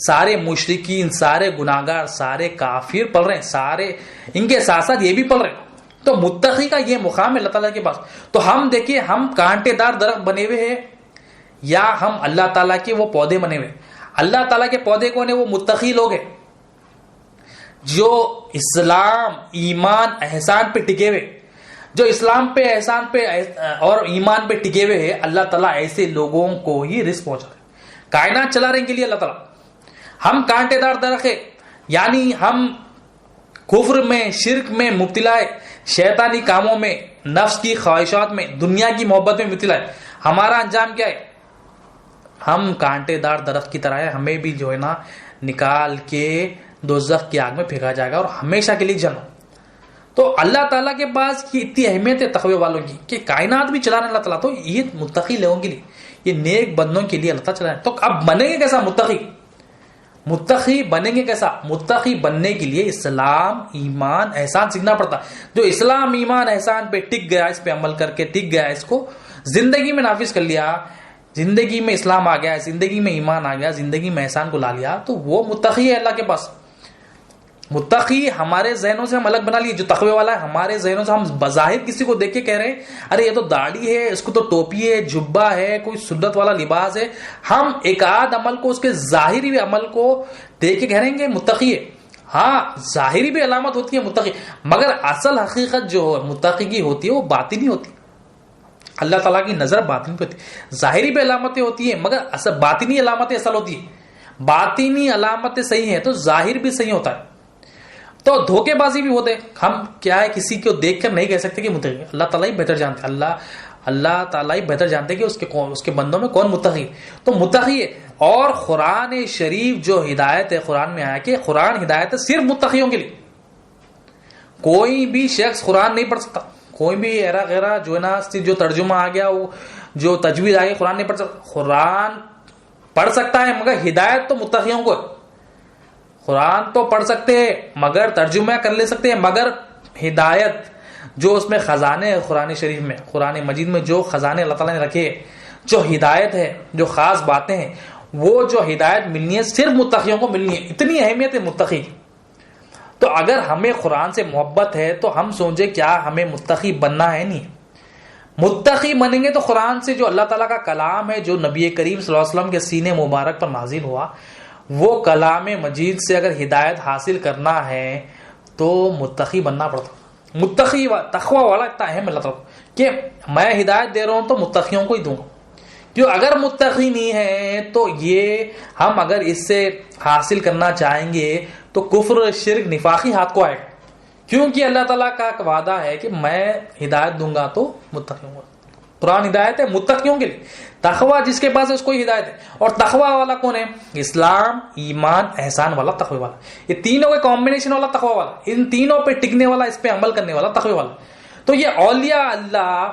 A: سارے مشرکین، سارے گناہگار، سارے کافر پل رہے ہیں، سارے ان کے ساتھ ساتھ یہ بھی پل رہے ہیں۔ تو متقی کا یہ مقام ہے اللہ تعالیٰ کے پاس۔ تو ہم دیکھیے، ہم کانٹے دار درخت بنے ہوئے ہیں، یا ہم اللہ تعالیٰ کے وہ پودے بنے ہوئے؟ اللہ تعالیٰ کے پودے کون ہیں؟ وہ متقی لوگ ہیں، جو اسلام، ایمان، احسان پہ ٹکے ہوئے، جو اسلام پہ، احسان پہ اور ایمان پہ ٹکے ہوئے ہیں۔ اللہ تعالیٰ ایسے لوگوں کو ہی رزق پہنچا رہے ہیں، کائنات چلا رہے ہیں کے لیے اللہ تعالیٰ۔ ہم کانٹے دار درخت ہیں، یعنی ہم کفر میں، شرک میں مبتلا ہے، شیطانی کاموں میں، نفس کی خواہشات میں، دنیا کی محبت میں مبتلا ہے، ہمارا انجام کیا ہے؟ ہم کانٹے دار درخت کی طرح ہے، ہمیں بھی جو ہے نا نکال کے دوزخ کی آگ میں پھینکا جائے گا اور ہمیشہ کے لیے جنم۔ تو اللہ تعالیٰ کے پاس کی اتنی اہمیت ہے تقوی والوں کی کہ کائنات بھی چلانے اللہ تعالیٰ، تو یہ متقی لوگوں کے لیے، یہ نیک بندوں کے لیے اللہ تعالیٰ چلانے۔ تو اب بنیں گے کیسا متقی؟ متقی بنیں گے کیسا؟ متقی بننے کے لیے اسلام، ایمان، احسان سیکھنا پڑتا۔ جو اسلام، ایمان، احسان پہ ٹک گیا، اس پہ عمل کر کے ٹک گیا، اس کو زندگی میں نافذ کر لیا، زندگی میں اسلام آ گیا، زندگی میں ایمان آ گیا، زندگی میں احسان کو لا لیا، تو وہ متقی ہے اللہ کے پاس۔ متقی ہمارے ذہنوں سے ہم الگ بنا لیے، جو تقوی والا ہے ہمارے ذہنوں سے ہم بظاہر کسی کو دیکھ کے کہہ رہے ہیں ارے یہ تو داڑھی ہے، اس کو تو ٹوپی ہے، جبہ ہے، کوئی سنت والا لباس ہے، ہم ایک آدھ عمل کو، اس کے ظاہری بھی عمل کو دیکھ کے کہہ رہے ہیں کہ متقی ہے۔ ہاں ظاہری بھی علامت ہوتی ہے متقی، مگر اصل حقیقت جو متقی کی ہوتی ہے وہ باطنی ہوتی ہے۔ اللہ تعالیٰ کی نظر باطنی پہ ہوتی ہے، ظاہری بھی علامتیں ہوتی ہیں مگر اصل باطنی علامتیں اصل ہوتی ہیں۔ باطنی علامتیں صحیح ہیں تو ظاہر بھی صحیح ہوتا ہے۔ تو دھوکے بازی بھی ہوتے، ہم کیا ہے کسی کو دیکھ کر نہیں کہہ سکتے کہ متقی، اللہ تعالیٰ ہی بہتر جانتے، اللہ تعالیٰ ہی بہتر جانتے کہ اس کے بندوں میں کون متقی ہے۔ تو متقی ہے، اور قرآن شریف جو ہدایت ہے، قرآن میں آیا کہ قرآن ہدایت ہے صرف متقیوں کے لیے۔ کوئی بھی شخص قرآن نہیں پڑھ سکتا، کوئی بھی ایرا غیرہ جو ہے نا جو ترجمہ آ گیا، وہ جو تجوید آ گئی، قرآن نہیں پڑھ سکتا۔ قرآن پڑھ سکتا ہے مگر ہدایت تو متقیوں کو ہے۔ قرآن تو پڑھ سکتے ہیں مگر ترجمہ کر لے سکتے ہیں، مگر ہدایت جو اس میں خزانے ہیں، قرآن شریف میں، قرآن مجید میں جو خزانے اللہ تعالیٰ نے رکھے، جو ہدایت ہے، جو خاص باتیں ہیں، وہ جو ہدایت ملنی ہے صرف متقیوں کو ملنی ہے۔ اتنی اہمیت ہے متقی۔ تو اگر ہمیں قرآن سے محبت ہے تو ہم سوچیں کیا ہمیں متقی بننا ہے؟ نہیں، متقی بنیں گے تو قرآن سے جو اللہ تعالیٰ کا کلام ہے، جو نبی کریم صلی اللہ علیہ وسلم کے سینے مبارک پر نازل ہوا، وہ کلام مجید سے اگر ہدایت حاصل کرنا ہے تو متقی بننا پڑتا۔ متقی تقوی والا اتنا اہم اللہ تعالیٰ کہ میں ہدایت دے رہا ہوں تو متقیوں کو ہی دوں گا، کیوں اگر متقی نہیں ہے تو یہ ہم اگر اس سے حاصل کرنا چاہیں گے تو کفر، شرک، نفاقی ہاتھ کو آئے گا، کیونکہ اللہ تعالیٰ کا وعدہ ہے کہ میں ہدایت دوں گا تو متقیوں کو۔ قرآن ہدایت ہے متقیوں کے لیے، تقوی جس کے پاس ہے اس کو ہدایت ہے۔ اور تقوی والا کون ہے؟ اسلام، ایمان، احسان والا تقوی والا، یہ تینوں کے کمبینیشن والا تقوی والا، ان تینوں پہ ٹکنے والا، اس پہ عمل کرنے والا تقوی والا۔ تو یہ اولیاء اللہ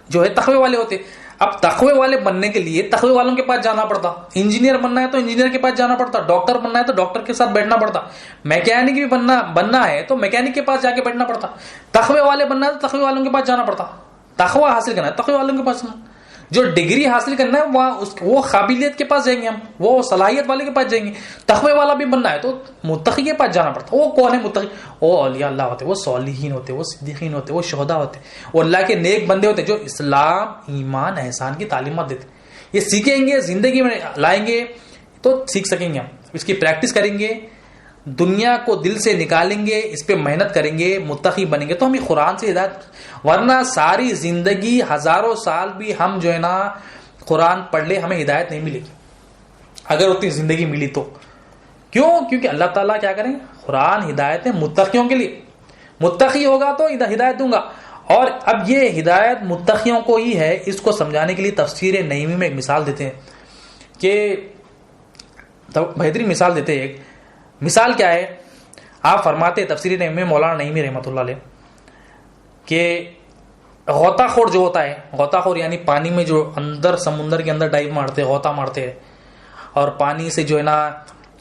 A: جو ہے تقوی والے ہوتے۔ اب تقوی والے بننے کے لیے تقوی والوں کے پاس جانا پڑتا، انجینئر بننا ہے تو انجینئر کے پاس جانا پڑتا، ڈاکٹر بننا ہے تو ڈاکٹر کے ساتھ بیٹھنا پڑتا، میکینک بھی بننا ہے تو میکینک کے پاس جا کے بیٹھنا پڑتا، تقوی والے بننا ہے تو تقوی والوں کے پاس جانا پڑتا، تقوی حاصل کرنا ہے تقوی والوں کے پاس، جو ڈگری حاصل کرنا ہے وہ قابلیت کے پاس جائیں گے، ہم وہ صلاحیت والے کے پاس جائیں گے۔ تقوی والا بھی بننا ہے تو متقی کے پاس جانا پڑتا۔ وہ کون ہے متقی؟ وہ اولیاء اللہ ہوتے، وہ صالحین ہوتے، وہ صدیقین ہوتے، وہ شہداء ہوتے، وہ اللہ کے نیک بندے ہوتے جو اسلام، ایمان، احسان کی تعلیمات دیتے۔ یہ سیکھیں گے، زندگی میں لائیں گے تو سیکھ سکیں گے، ہم اس کی پریکٹس کریں گے، دنیا کو دل سے نکالیں گے، اس پہ محنت کریں گے، متقی بنیں گے تو ہمیں قرآن سے ہدایت، ورنہ ساری زندگی ہزاروں سال بھی ہم جو ہے نا قرآن پڑھ لے ہمیں ہدایت نہیں ملے گی، اگر اتنی زندگی ملی تو۔ کیوں؟ کیونکہ اللہ تعالیٰ کیا کریں، قرآن ہدایت ہے متقیوں کے لیے، متقی ہوگا تو ہدایت دوں گا۔ اور اب یہ ہدایت متقیوں کو ہی ہے، اس کو سمجھانے کے لیے تفسیر نعیمی میں ایک مثال دیتے ہیں کہ بہترین مثال دیتے ہیں۔ ایک مثال کیا ہے، آپ فرماتے تفسیر نعیمی میں مولانا نعیمی رحمۃ اللہ علیہ کہ غوطہ خور جو ہوتا ہے، غوطہ خور یعنی پانی میں جو اندر سمندر کے اندر ڈائیو مارتے، غوطہ مارتے ہیں اور پانی سے جو ہے نا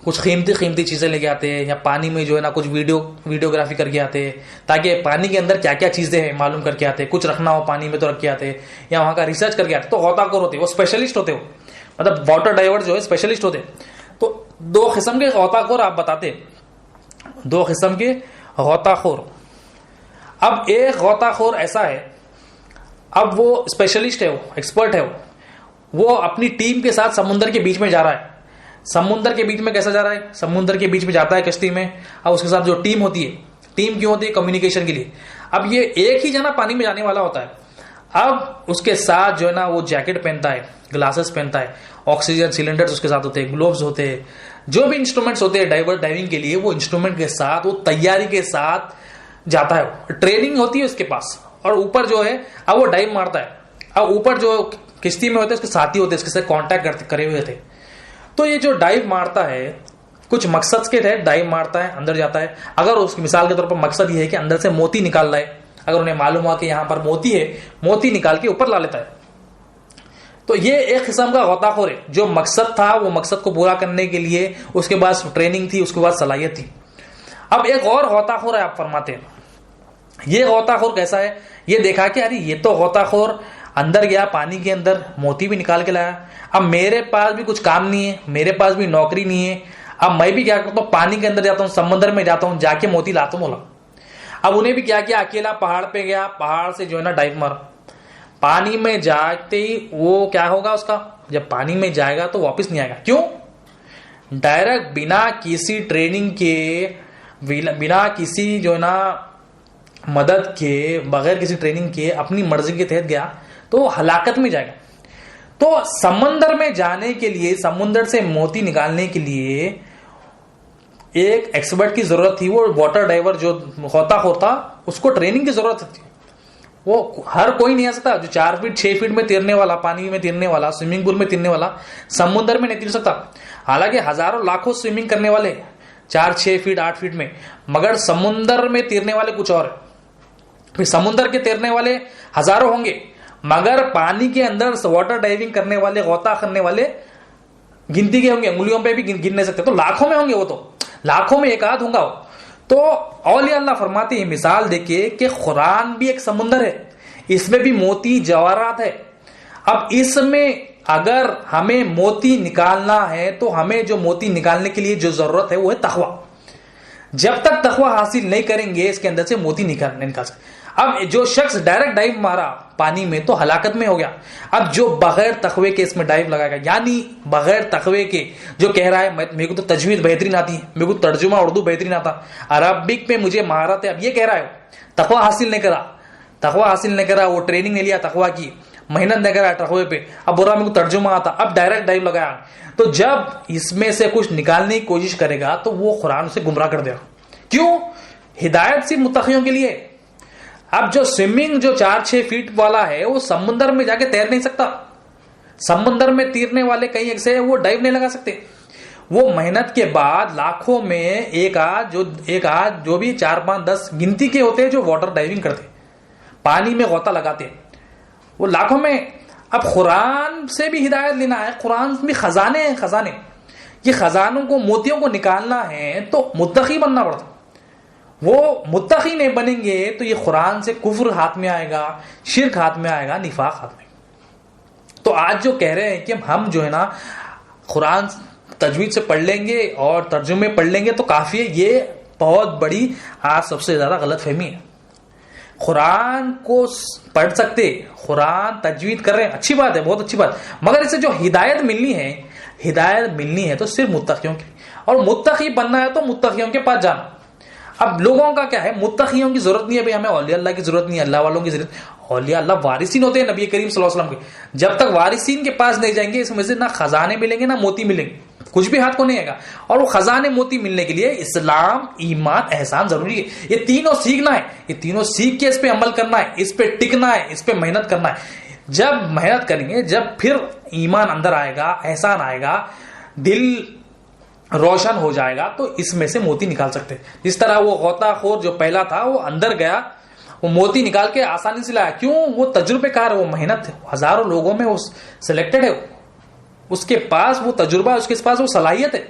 A: کچھ قیمتی چیزیں لے کے آتے ہیں، یا پانی میں جو ہے نا کچھ ویڈیوگرافی کر کے آتے ہیں تاکہ پانی کے اندر کیا کیا چیزیں ہیں معلوم کر کے آتے ہیں، کچھ رکھنا ہو پانی میں تو رکھ کے آتے ہیں، یا وہاں کا ریسرچ کر کے آتے، تو غوطہ خور ہوتے ہیں، وہ اسپیشلسٹ ہوتے، مطلب واٹر ڈائیور جو ہے اسپیشلسٹ ہوتے۔ تو دو قسم کے غوطہ خور آپ بتاتے، دو قسم کے غوطہ خور۔ اب ایک غوطہ خور ایسا ہے، اب وہ اسپیشلسٹ ہے، وہ ایکسپرٹ ہے، وہ اپنی ٹیم کے ساتھ سمندر کے بیچ میں جا رہا ہے۔ سمندر کے بیچ میں کیسا جا رہا ہے؟ سمندر کے بیچ میں جاتا ہے کشتی میں، اب اس کے ساتھ جو ٹیم ہوتی ہے، ٹیم کیوں ہوتی ہے؟ کمیونیکیشن کے لیے۔ اب یہ ایک ہی جنا پانی میں جانے والا ہوتا ہے، اب اس کے ساتھ جو ہے نا وہ جیکٹ پہنتا ہے، گلاسز پہنتا ہے، آکسیجن سلنڈرز اس کے ساتھ ہوتے ہیں، گلووز ہوتے ہیں، جو بھی انسٹرومنٹس ہوتے ہیں ڈائیونگ کے لیے، وہ انسٹرومنٹ کے ساتھ، وہ تیاری کے ساتھ جاتا ہے, وہ ٹریننگ ہوتی ہے اس کے پاس, اور اوپر جو ہے اب وہ ڈائیو مارتا ہے. اب اوپر جو کشتی میں ہوتے ہیں اس کے ساتھی ہوتے ہیں, اس کے ساتھ کانٹیکٹ کرے ہوئے تھے. تو یہ جو ڈائیو مارتا ہے کچھ مقصد کے تحت ڈائیو مارتا ہے, اندر جاتا ہے. اگر اس کی مثال کے طور پر مقصد یہ ہے کہ اندر سے موتی نکال رہا ہے, اگر انہیں معلوم ہوا کہ یہاں پر موتی ہے, موتی نکال کے اوپر لا لیتا ہے. تو یہ ایک قسم کا غوطہ خور ہے. جو مقصد تھا وہ مقصد کو پورا کرنے کے لیے اس کے پاس ٹریننگ تھی, اس کے پاس صلاحیت تھی. اب ایک اور غوطہ خور ہے, آپ فرماتے ہیں یہ غوطہ خور کیسا ہے. یہ دیکھا کہ ارے یہ تو غوطہ خور اندر گیا پانی کے اندر, موتی بھی نکال کے لایا. اب میرے پاس بھی کچھ کام نہیں ہے, میرے پاس بھی نوکری نہیں ہے, اب میں بھی کیا کرتا ہوں, پانی کے اندر جاتا ہوں, سمندر میں جاتا ہوں, جا کے موتی لاتا ہوں. بولا اب انہیں بھی کیا کیا, اکیلا پہاڑ پہ گیا, پہاڑ سے جو ہے نا ڈائیو مارا. پانی میں جاتے ہی وہ کیا ہوگا اس کا, جب پانی میں جائے گا تو واپس نہیں آئے گا. کیوں؟ ڈائریکٹ بنا کسی ٹریننگ کے, بنا کسی جو ہے نا مدد کے, بغیر کسی ٹریننگ کے اپنی مرضی کے تحت گیا تو وہ ہلاکت میں جائے گا. تو سمندر میں جانے کے لیے, سمندر سے موتی نکالنے کے لیے ایک ایکسپرٹ کی ضرورت تھی. وہ واٹر ڈائیور جو غوطہ خور تھا اس کو ٹریننگ کی ضرورت تھی. وہ ہر کوئی نہیں آ سکتا. جو 4 فٹ 6 فٹ میں تیرنے والا, پانی میں تیرنے والا, سوئمنگ پول میں تیرنے والا, سمندر میں نہیں تیر سکتا. حالانکہ ہزاروں لاکھوں سوئمنگ کرنے والے 4 6 فٹ 8 فٹ میں, مگر سمندر میں تیرنے والے کچھ اور ہے. پھر سمندر کے تیرنے والے ہزاروں ہوں گے, مگر پانی کے اندر واٹر ڈائیونگ کرنے والے, غوطہ کرنے والے گنتی کے ہوں گے, انگلیوں پہ بھی گن نہیں سکتے. تو لاکھوں میں ہوں گے, وہ تو لاکھوں میں ایک آدھ ہوں گا وہ. تو اولیاء اللہ فرماتے ہیں مثال دیکھے کہ قرآن بھی ایک سمندر ہے, اس میں بھی موتی جواہرات ہے. اب اس میں اگر ہمیں موتی نکالنا ہے تو ہمیں جو موتی نکالنے کے لیے جو ضرورت ہے وہ ہے تقویٰ. جب تک تقویٰ حاصل نہیں کریں گے اس کے اندر سے موتی نہیں نکال سکتے. اب جو شخص ڈائریکٹ ڈائیو مارا پانی میں تو ہلاکت میں ہو گیا. اب جو بغیر تقوی کے اس میں ڈائیو لگائے گا, یعنی بغیر تقوی کے جو کہہ رہا ہے میرے کو تو تجوید بہترین آتی ہے, میرے کو ترجمہ اردو بہترین آتا, عربک پہ مجھے مہارت ہے, اب یہ کہہ رہا ہے تقوی حاصل نہیں کرا, تقوی حاصل نہیں کرا, وہ ٹریننگ نہیں لیا تقوی کی, محنت نہیں کرا تقوی پہ, اب بول رہا میرے کو ترجمہ آتا, اب ڈائریکٹ ڈائیو لگایا. تو جب اس میں سے کچھ نکالنے کی کوشش کرے گا تو وہ قرآن سے گمراہ کر دے گا. کیوں؟ ہدایت صرف متقیوں کے لیے. اب جو سوئمنگ جو 4 6 فٹ والا ہے وہ سمندر میں جا کے تیر نہیں سکتا. سمندر میں تیرنے والے کئی ایسے ہیں وہ ڈائیو نہیں لگا سکتے. وہ محنت کے بعد لاکھوں میں ایک آدھ جو بھی 4 5 10 گنتی کے ہوتے ہیں جو واٹر ڈائیونگ کرتے, پانی میں غوطہ لگاتے, وہ لاکھوں میں. اب قرآن سے بھی ہدایت لینا ہے, قرآن میں خزانے ہیں, خزانے. یہ خزانوں کو, موتیوں کو نکالنا ہے تو متقی بننا پڑتا. وہ متقی نہیں بنیں گے تو یہ قرآن سے کفر ہاتھ میں آئے گا, شرک ہاتھ میں آئے گا, نفاق ہاتھ میں. تو آج جو کہہ رہے ہیں کہ ہم جو ہے نا قرآن تجوید سے پڑھ لیں گے اور ترجمے پڑھ لیں گے تو کافی ہے, یہ بہت بڑی آج سب سے زیادہ غلط فہمی ہے. قرآن کو پڑھ سکتے, قرآن تجوید کر رہے ہیں, اچھی بات ہے, بہت اچھی بات, مگر اسے جو ہدایت ملنی ہے تو صرف متقیوں کی. اور متقی بننا ہے تو متقیوں کے پاس جانا. اب لوگوں کا کیا ہے, متقیوں کی ضرورت نہیں ہے, ہمیں اولیاء اللہ کی ضرورت نہیں ہے, اللہ والوں کی ضرورت. اولیاء اللہ وارثین ہوتے ہیں نبی کریم صلی اللہ علیہ وسلم کے. جب تک وارثین کے پاس نہیں جائیں گے اس میں سے نہ خزانے ملیں گے نہ موتی ملیں گے, کچھ بھی ہاتھ کو نہیں آئے گا. اور وہ خزانے موتی ملنے کے لیے اسلام, ایمان, احسان ضروری ہے. یہ تینوں سیکھنا ہے, یہ تینوں سیکھ کے اس پہ عمل کرنا ہے, اس پہ ٹکنا ہے, اس پہ محنت کرنا ہے. جب محنت کریں گے, جب پھر ایمان اندر آئے گا, احسان آئے گا, دل روشن ہو جائے گا, تو اس میں سے موتی نکال سکتے. جس طرح وہ غوطہ خور جو پہلا تھا وہ اندر گیا, وہ موتی نکال کے آسانی سے لایا. کیوں؟ وہ تجربے کار ہے, وہ محنت ہے, ہزاروں لوگوں میں وہ سلیکٹڈ ہے, اس کے پاس وہ تجربہ, اس کے پاس وہ صلاحیت ہے.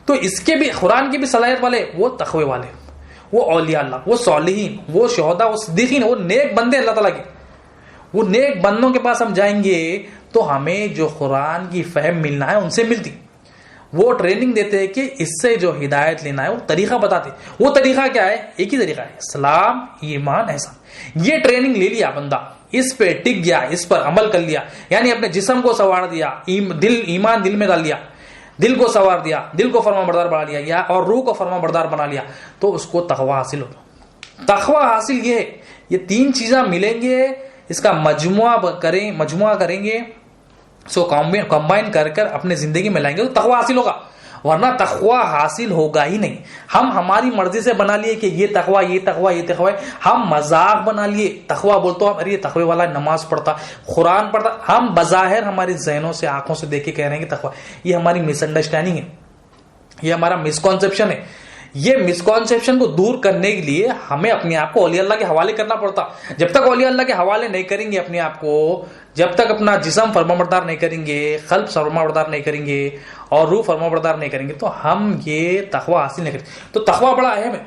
A: تو اس کے بھی, قرآن کی بھی صلاحیت والے, وہ تقوی والے, وہ اولیاء اللہ, وہ صالحین, وہ شہداء, وہ صدیقین, وہ نیک بندے اللہ تعالیٰ کے. وہ نیک بندوں کے پاس ہم جائیں گے تو ہمیں جو قرآن کی فہم ملنا ہے ان سے ملتی. وہ ٹریننگ دیتے ہیں کہ اس سے جو ہدایت لینا ہے وہ طریقہ بتاتے. وہ طریقہ کیا ہے؟ ایک ہی طریقہ ہے, اسلام, ایمان, احسان. یہ ٹریننگ لے لیا بندہ, اس پہ ٹک گیا, اس پر عمل کر لیا, یعنی اپنے جسم کو سنوار دیا, ایمان دل میں ڈال لیا, دل کو سنوار دیا, دل کو فرما بردار بنا لیا, اور روح کو فرما بردار بنا لیا, تو اس کو تقوی حاصل ہوگا. تقوی حاصل یہ ہے, یہ 3 چیزیں ملیں گے, اس کا مجموعہ کریں گے, سو کمبائن کر اپنے زندگی میں لائیں گے تو تقوی حاصل ہوگا. ورنہ تقوی حاصل ہوگا ہی نہیں. ہم ہماری مرضی سے بنا لیے کہ یہ تقوی یہ تقوی یہ تقوی, ہم مذاق بنا لیے. تقوی بولتے ہو ارے یہ تقوی والا نماز پڑھتا قرآن پڑھتا, ہم بظاہر ہماری ذہنوں سے آنکھوں سے دیکھ کے کہہ رہے ہیں کہ تقوی. یہ ہماری مس انڈرسٹینڈنگ ہے, یہ ہمارا مسکانسیپشن ہے. یہ مسکانسیپشن کو دور کرنے کے لیے ہمیں اپنے آپ کو اولیاء اللہ کے حوالے کرنا پڑتا. جب تک اولیاء اللہ کے حوالے نہیں کریں گے اپنے آپ کو, جب تک اپنا جسم فرمانبردار نہیں کریں گے, قلب فرمانبردار نہیں کریں گے اور روح فرمانبردار نہیں کریں گے, تو ہم یہ تقوی حاصل نہیں کریں. تو تقوی بڑا اہم ہے.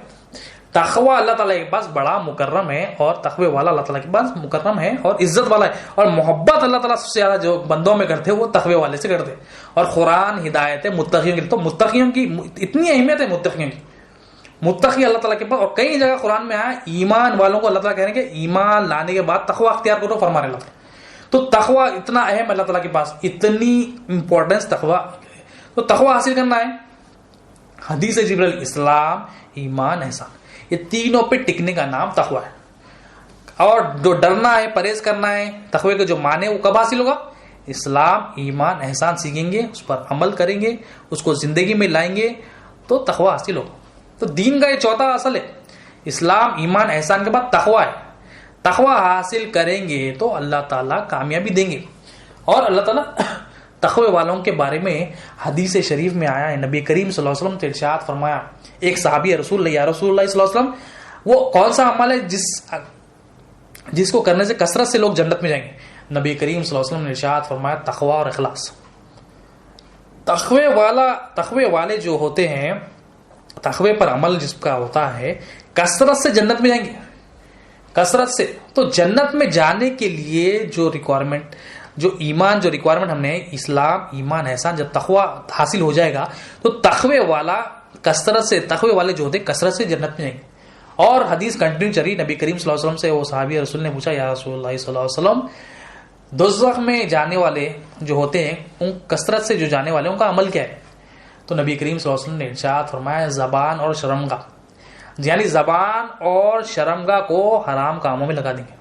A: تقوی اللہ تعالیٰ کے پاس بڑا مکرم ہے, اور تقوی والا اللہ تعالیٰ کے پاس مکرم ہے اور عزت والا ہے. اور محبت اللہ تعالیٰ سب سے زیادہ جو بندوں میں کرتے وہ تقوی والے سے کرتے. اور قرآن ہدایت ہے متقیوں کی. تو متقیوں کی اتنی اہمیت ہے متقیوں کی. متقی اللہ تعالیٰ کے پاس, اور کئی جگہ قرآن میں آیا ایمان والوں کو اللہ تعالیٰ کہہ رہے ہیں کہ ایمان لانے کے بعد تقوی اختیار کرو, فرما رہے اللہ تعالیٰ. تو تقوی اتنا اہم اللہ تعالیٰ کے پاس, اتنی امپورٹنس تقوی. تو تقوی حاصل کرنا ہے. حدیث جبریل, اسلام, ایمان, احسان, یہ تینوں پہ ٹکنے کا نام تقوی ہے. اور جو ڈرنا ہے, پرہیز کرنا ہے, تقوی کے جو معنی وہ کب حاصل ہوگا؟ اسلام, ایمان, احسان سیکھیں گے, اس پر عمل کریں گے, اس کو زندگی میں لائیں گے تو تقوی حاصل ہوگا. تو دین کا یہ چوتھا اصل ہے. اسلام, ایمان, احسان کے بعد تقوی ہے. تقوی حاصل کریں گے تو اللہ تعالیٰ کامیابی دیں گے. اور اللہ تعالیٰ تقوی والوں کے بارے میں حدیث شریف میں آیا ہے, نبی کریم صلی اللہ علیہ وسلم نے ارشاد فرمایا, ایک صحابی رسول اللہ, یا رسول اللہ صلی اللہ علیہ وسلم وہ کون سا عمل ہے جس کو کرنے سے کثرت سے لوگ جنت میں جائیں گے؟ نبی کریم صلی اللہ علیہ وسلم نے ارشاد فرمایا تقوی اور اخلاص. تقوی والے جو ہوتے ہیں, تقوی پر عمل جس کا ہوتا ہے, کثرت سے جنت میں جائیں گے, کثرت سے. تو جنت میں جانے کے لیے جو ریکوائرمنٹ, جو ایمان, جو ریکوائرمنٹ ہم نے اسلام, ایمان, احسان, جب تقوی حاصل ہو جائے گا تو تقوی والا کثرت سے, تقوی والے جو ہوتے ہیں کثرت سے جنت میں جائیں گے. اور حدیث کنٹینیو چلی. نبی کریم صلی اللہ علیہ وسلم سے وہ صحابی رسول نے پوچھا, یا رسول اللہ صلی اللہ علیہ وسلم, دوزخ میں جانے والے جو ہوتے ہیں, ان کثرت سے جو جانے والے, ان کا عمل کیا ہے؟ تو نبی کریم صلی اللہ علیہ وسلم نے ارشاد فرمایا زبان اور شرمگاہ, یعنی زبان اور شرمگاہ کو حرام کاموں میں لگا دیں گے,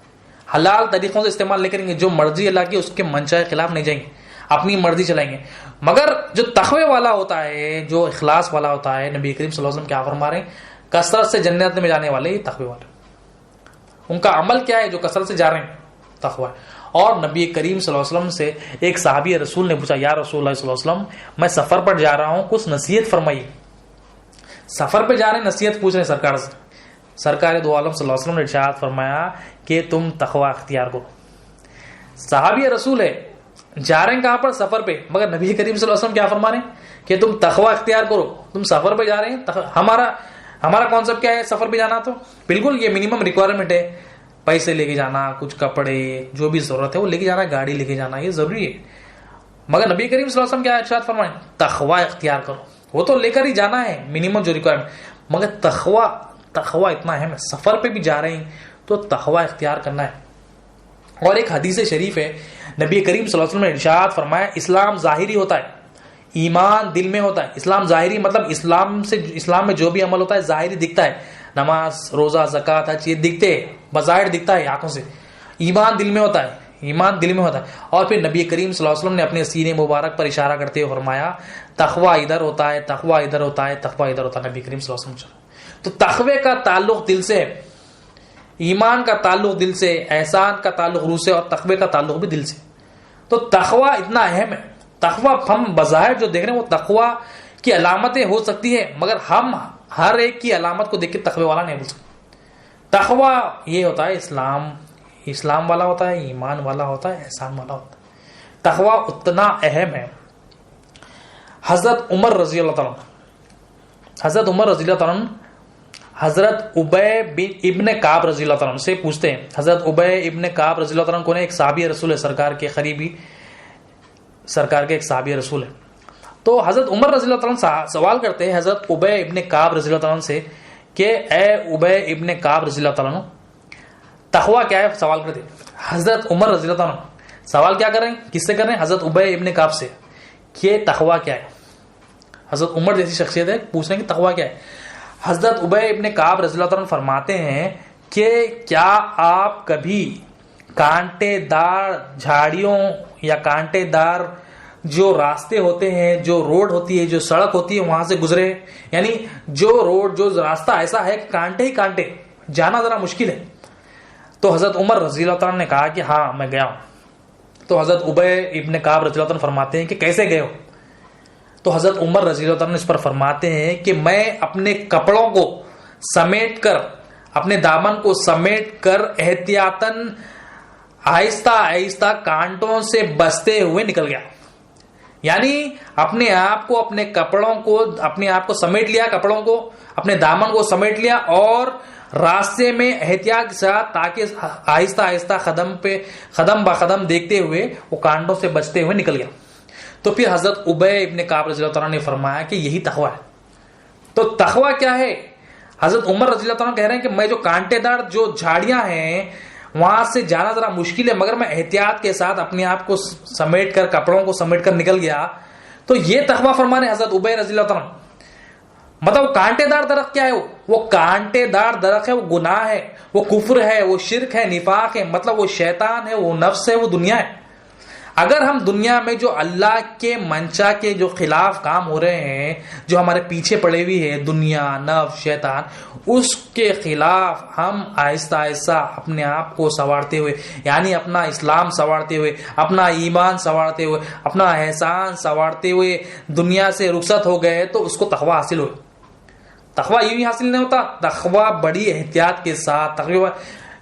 A: حلال طریقوں سے استعمال نہیں کریں گے, جو مرضی اللہ کی اس کے منشا کے خلاف نہیں جائیں گے, اپنی مرضی چلائیں گے. مگر جو تقوی والا ہوتا ہے, جو اخلاص والا ہوتا ہے, نبی کریم صلی اللہ علیہ وسلم کیا فرما رہے ہیں, کثرت سے جنت میں جانے والے تقوی والے. ان کا عمل کیا ہے جو کثرت سے جا رہے ہیں؟ تقوی. اور نبی کریم صلی اللہ علیہ وسلم سے ایک صحابی رسول نے پوچھا, یا رسول اللہ صلی اللہ علیہ وسلم, میں سفر پر جا رہا ہوں, کچھ نصیحت فرمائیے. سفر پہ جا رہے ہیں, نصیحت پوچھ رہے ہیں سرکار سے. سرکار دو عالم صلی اللہ علیہ وسلم نے ارشاد فرمایا کہ تم تقوی اختیار کرو. صحابی رسول ہے, جا رہے ہیں کہاں پر؟ سفر پہ. مگر نبی کریم صلی اللہ علیہ وسلم کیا فرما رہے ہیں کہ تم تقوی اختیار کرو. تم سفر پہ جا رہے ہیں, ہمارا کانسیپٹ کیا ہے سفر پہ جانا؟ تو بالکل یہ منیمم ریکوائرمنٹ ہے, پیسے لے کے جانا, کچھ کپڑے, جو بھی ضرورت ہے وہ لے کے جانا, گاڑی لے کے جانا, یہ ضروری ہے. مگر نبی کریم صلی اللہ علیہ وسلم کیا ارشاد فرمائیں؟ تقوی اختیار کرو. وہ تو لے کر ہی جانا ہے, منیمم جو ریکوائرمنٹ, مگر تقوی اتنا اہم ہے. سفر پہ بھی جا رہے ہیں تو تقوی اختیار کرنا ہے. اور ایک حدیث شریف ہے, نبی کریم صلی اللہ علیہ وسلم نے ارشاد فرمایا اسلام ظاہری ہوتا ہے, ایمان دل میں ہوتا ہے. اسلام ظاہری مطلب اسلام میں جو بھی عمل ہوتا ہے ظاہری دکھتا ہے, نماز, روزہ, زکوٰۃ, حج, یہ دکھتے ہیں, بظاہر دکھتا ہے آنکھوں سے. ایمان دل میں ہوتا ہے, ایمان دل میں ہوتا ہے. اور پھر نبی کریم صلی اللہ علیہ وسلم نے اپنے سینے مبارک پر اشارہ کرتے ہوئے فرمایا تقوی ادھر ہوتا ہے, تقوی ادھر ہوتا ہے, تقوی ادھر ہوتا ہے. نبی کریم صلی اللہ علیہ وسلم. تو تقوی کا تعلق دل سے, ایمان کا تعلق دل سے, احسان کا تعلق روح سے, اور تقوی کا تعلق بھی دل سے. تو تقوی اتنا اہم ہے. تقوی ہم بظاہر جو دیکھ رہے ہیں وہ تقوی کی علامتیں ہو سکتی ہے, مگر ہم ہر ایک کی علامت کو دیکھ کے تقوی والا نہیں بول سکتے. تقوی یہ ہوتا ہے اسلام والا ہوتا ہے, ایمان والا ہوتا ہے, احسان والا ہوتا ہے. تقوی اتنا اہم ہے. حضرت عمر رضی اللہ تعالیٰ حضرت ابی ابن کعب رضی اللہ تعالیٰ سے پوچھتے ہیں. حضرت ابی ابن کعب رضی اللہ تعالیٰ کو ایک صحابی رسول ہے, سرکار کے قریبی, سرکار کے ایک صحابی رسول ہے. تو حضرت عمر رضی اللہ تعالیٰ سوال کرتے ہیں حضرت ابی ابن کعب رضی اللہ تعالیٰ سے کہ اے ابی ابن کعب رضی اللہ تعالیٰ, تقوی کیا ہے؟ سوال کرتے. حضرت عمر رضی اللہ تعالیٰ سوال کیا کر رہے ہیں, کس سے کر رہے ہیں؟ حضرت ابی ابن کعب سے, کہ تقوی کیا ہے. حضرت عمر جیسی شخصیت ہے, پوچھ رہے ہیں کہ تقوی کیا ہے. حضرت ابی ابن کعب رضی اللہ تعالیٰ فرماتے ہیں کہ کیا آپ کبھی کانٹے دار جھاڑیوں یا کانٹے دار جو راستے ہوتے ہیں, جو روڈ ہوتی ہے, جو سڑک ہوتی ہے, وہاں سے گزرے. یعنی جو روڈ, جو راستہ ایسا ہے کہ کانٹے ہی کانٹے, جانا ذرا مشکل ہے. تو حضرت عمر رضی اللہ تعالیٰ نے کہا کہ ہاں میں گیا ہوں. تو حضرت ابی ابن کعب رضی اللہ عنہ فرماتے ہیں کہ کیسے گئے ہو؟ تو حضرت عمر رضی اللہ عنہ اس پر فرماتے ہیں کہ میں اپنے کپڑوں کو سمیٹ کر, اپنے دامن کو سمیٹ کر احتیاطاً آہستہ آہستہ کانٹوں سے بچتے ہوئے نکل گیا. یعنی اپنے آپ کو, اپنے کپڑوں کو, اپنے آپ کو سمیٹ لیا, کپڑوں کو, اپنے دامن کو سمیٹ لیا, اور راستے میں احتیاط کے ساتھ, تاکہ آہستہ آہستہ قدم بقدم دیکھتے ہوئے وہ کانٹوں سے بچتے ہوئے نکل گیا. تو پھر حضرت ابی ابن کعب رضی اللہ تعالیٰ نے فرمایا کہ یہی تقویٰ ہے. تو تقویٰ کیا ہے؟ حضرت عمر رضی اللہ تعالیٰ کہہ رہے ہیں کہ میں جو کانٹے دار جو جھاڑیاں ہیں وہاں سے جانا ذرا مشکل ہے, مگر میں احتیاط کے ساتھ اپنے آپ کو سمیٹ کر, کپڑوں کو سمیٹ کر نکل گیا. تو یہ تقویٰ فرمانے حضرت ابی رضی اللہ تعالیٰ. مطلب کانٹے دار درخت کیا ہے؟ وہ کانٹے دار درخت ہے, وہ گناہ ہے, وہ کفر ہے, وہ شرک ہے, نفاق ہے, مطلب وہ شیطان ہے, وہ نفس ہے, وہ دنیا ہے. اگر ہم دنیا میں جو اللہ کے منشا کے جو خلاف کام ہو رہے ہیں, جو ہمارے پیچھے پڑے ہوئی ہے, دنیا, نفس, شیطان, اس کے خلاف ہم آہستہ آہستہ اپنے آپ کو سنوارتے ہوئے, یعنی اپنا اسلام سنوارتے ہوئے, اپنا ایمان سنوارتے ہوئے, اپنا احسان سنوارتے ہوئے دنیا سے رخصت ہو گئے, تو اس کو تقویٰ حاصل ہوئے. تقویٰ یوں ہی حاصل نہیں ہوتا, تقویٰ بڑی احتیاط کے ساتھ. تقریباً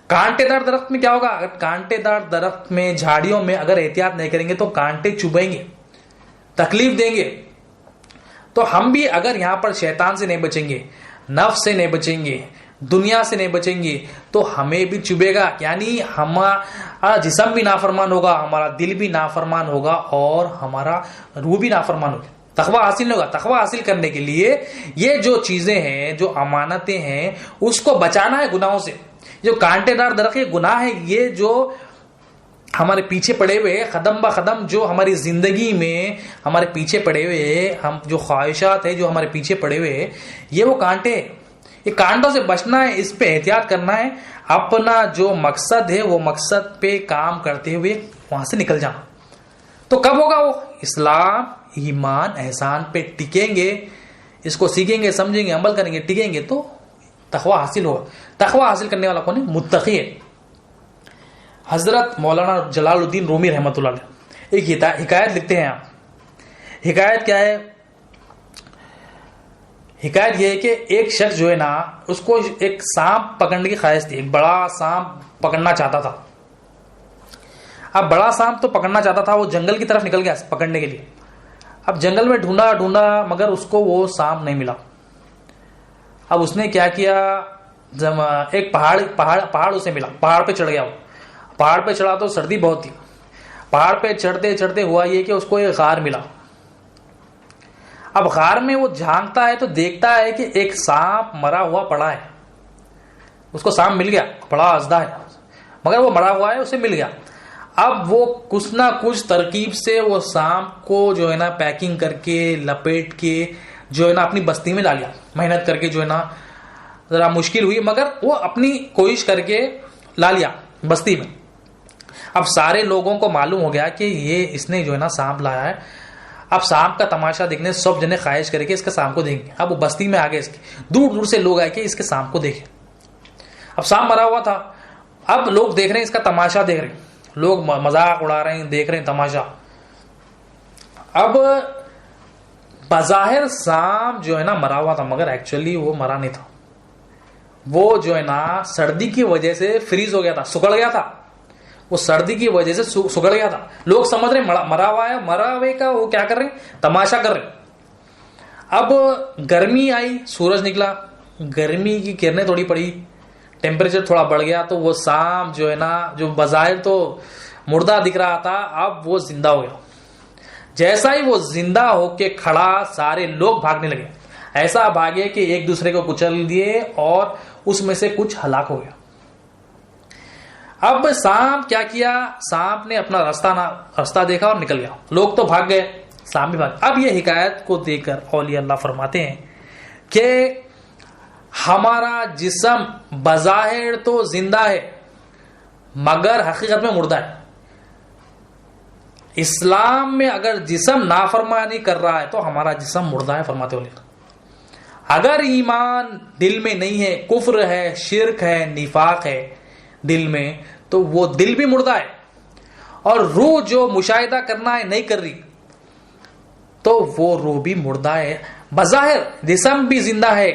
A: کانٹے دار درخت میں کیا ہوگا؟ اگر کانٹے دار درخت میں, جھاڑیوں میں اگر احتیاط نہیں کریں گے تو کانٹے چبھیں گے, تکلیف دیں گے. تو ہم بھی اگر یہاں پر شیطان سے نہیں بچیں گے, نفس سے نہیں بچیں گے, دنیا سے نہیں بچیں گے, تو ہمیں بھی چبھے گا. یعنی ہمارا جسم بھی نافرمان ہوگا, ہمارا دل بھی نافرمان ہوگا, اور ہمارا روح بھی نافرمان ہوگا. تقویٰ حاصل نہیں ہوگا. تقویٰ حاصل کرنے کے لیے یہ جو چیزیں ہیں, جو امانتیں ہیں, اس کو بچانا ہے گناہوں سے. جو کانٹے دار درخت گناہ ہے, یہ جو ہمارے پیچھے پڑے ہوئے, قدم با قدم جو ہماری زندگی میں ہمارے پیچھے پڑے ہوئے, ہم جو خواہشات ہیں جو ہمارے پیچھے پڑے ہوئے, یہ وہ کانٹے, یہ کانٹوں سے بچنا ہے, اس پہ احتیاط کرنا ہے. اپنا جو مقصد ہے وہ مقصد پہ کام کرتے ہوئے وہاں سے نکل جانا. تو کب ہوگا وہ؟ اسلام, ایمان, احسان پہ ٹکیں گے, اس کو سیکھیں گے, سمجھیں گے, عمل کریں گے, ٹکیں گے, تو تقویٰ حاصل ہوگا. تقویٰ حاصل کرنے والا کون ہے؟ متقی ہے. حضرت مولانا جلال الدین رومی رحمۃ اللہ علیہ ایک حکایت لکھتے ہیں. آپ حکایت کیا ہے؟ حکایت یہ ہے کہ ایک شخص جو ہے نا, اس کو ایک سانپ پکڑنے کی خواہش تھی. ایک بڑا سانپ پکڑنا چاہتا تھا. اب بڑا سانپ تو پکڑنا چاہتا تھا, وہ جنگل کی طرف نکل گیا پکڑنے کے لیے. اب جنگل میں ڈھونڈا مگر اس کو وہ سانپ نہیں ملا. اب اس نے کیا کیا, ایک پہاڑ اسے ملا, پہاڑ پہ چڑھ گیا. وہ پہاڑ پہ چڑھا تو سردی بہت تھی. پہاڑ پہ چڑھتے چڑھتے ہوا یہ کہ اس کو ایک غار ملا. اب غار میں وہ جھانکتا ہے تو دیکھتا ہے کہ ایک سانپ مرا ہوا پڑا ہے. اس کو سانپ مل گیا, بڑا ازدہ ہے, مگر وہ مرا ہوا ہے, اسے مل گیا. اب وہ کچھ نہ کچھ ترکیب سے وہ سانپ کو جو ہے نا پیکنگ کر کے, لپیٹ کے جو ہے نا اپنی بستی میں لا لیا. محنت کر کے جو ہے نا, ذرا مشکل ہوئی مگر وہ اپنی کوشش کر کے لا لیا بستی میں. اب سارے لوگوں کو معلوم ہو گیا کہ یہ اس نے جو ہے نا سانپ لایا ہے. اب سانپ کا تماشا دیکھنے سب جنے خواہش کرے کہ اس کے سانپ کو دیکھیں. اب وہ بستی میں آ گئے, اس کے دور دور سے لوگ آئے کہ اس کے سانپ کو دیکھیں. اب سانپ مرا ہوا تھا. اب لوگ دیکھ رہے ہیں, اس کا تماشا دیکھ رہے ہیں, لوگ مذاق اڑا رہے ہیں, دیکھ رہے ہیں تماشا. اب بظاہر سانپ جو ہے نا مرا ہوا تھا, مگر ایکچولی وہ مرا نہیں تھا. وہ جو ہے نا سردی کی وجہ سے فریز ہو گیا تھا, سکڑ گیا تھا. وہ سردی کی وجہ سے سکڑ گیا تھا. لوگ سمجھ رہے مرا ہوا ہے, مرا ہوئے کا وہ کیا کر رہے ہیں, تماشا کر رہے ہیں. اب گرمی آئی, سورج نکلا, گرمی کی کرنیں تھوڑی پڑی, ٹیمپریچر تھوڑا بڑھ گیا, تو وہ سانپ جو ہے نا, جو بظاہر تو مردہ دکھ رہا تھا, اب وہ زندہ ہو گیا. جیسا ہی وہ زندہ ہو کے کھڑا, سارے لوگ بھاگنے لگے. ایسا بھاگے کہ ایک دوسرے کو کچل دیے, اور اس میں سے کچھ ہلاک ہو گیا. اب سانپ کیا کیا, سانپ نے اپنا راستہ دیکھا اور نکل گیا. لوگ تو بھاگ گئے, سانپ بھی بھاگ. اب یہ حکایت کو دیکھ کر اولیاء اللہ فرماتے ہیں کہ ہمارا جسم بظاہر تو زندہ ہے مگر حقیقت میں مردہ ہے. اسلام میں اگر جسم نافرمانی کر رہا ہے تو ہمارا جسم مردہ ہے فرماتے ہو. اگر ایمان دل میں نہیں ہے، کفر ہے، شرک ہے، نفاق ہے دل میں، تو وہ دل بھی مردہ ہے. اور روح جو مشاہدہ کرنا ہے نہیں کر رہی تو وہ روح بھی مردہ ہے. بظاہر جسم بھی زندہ ہے،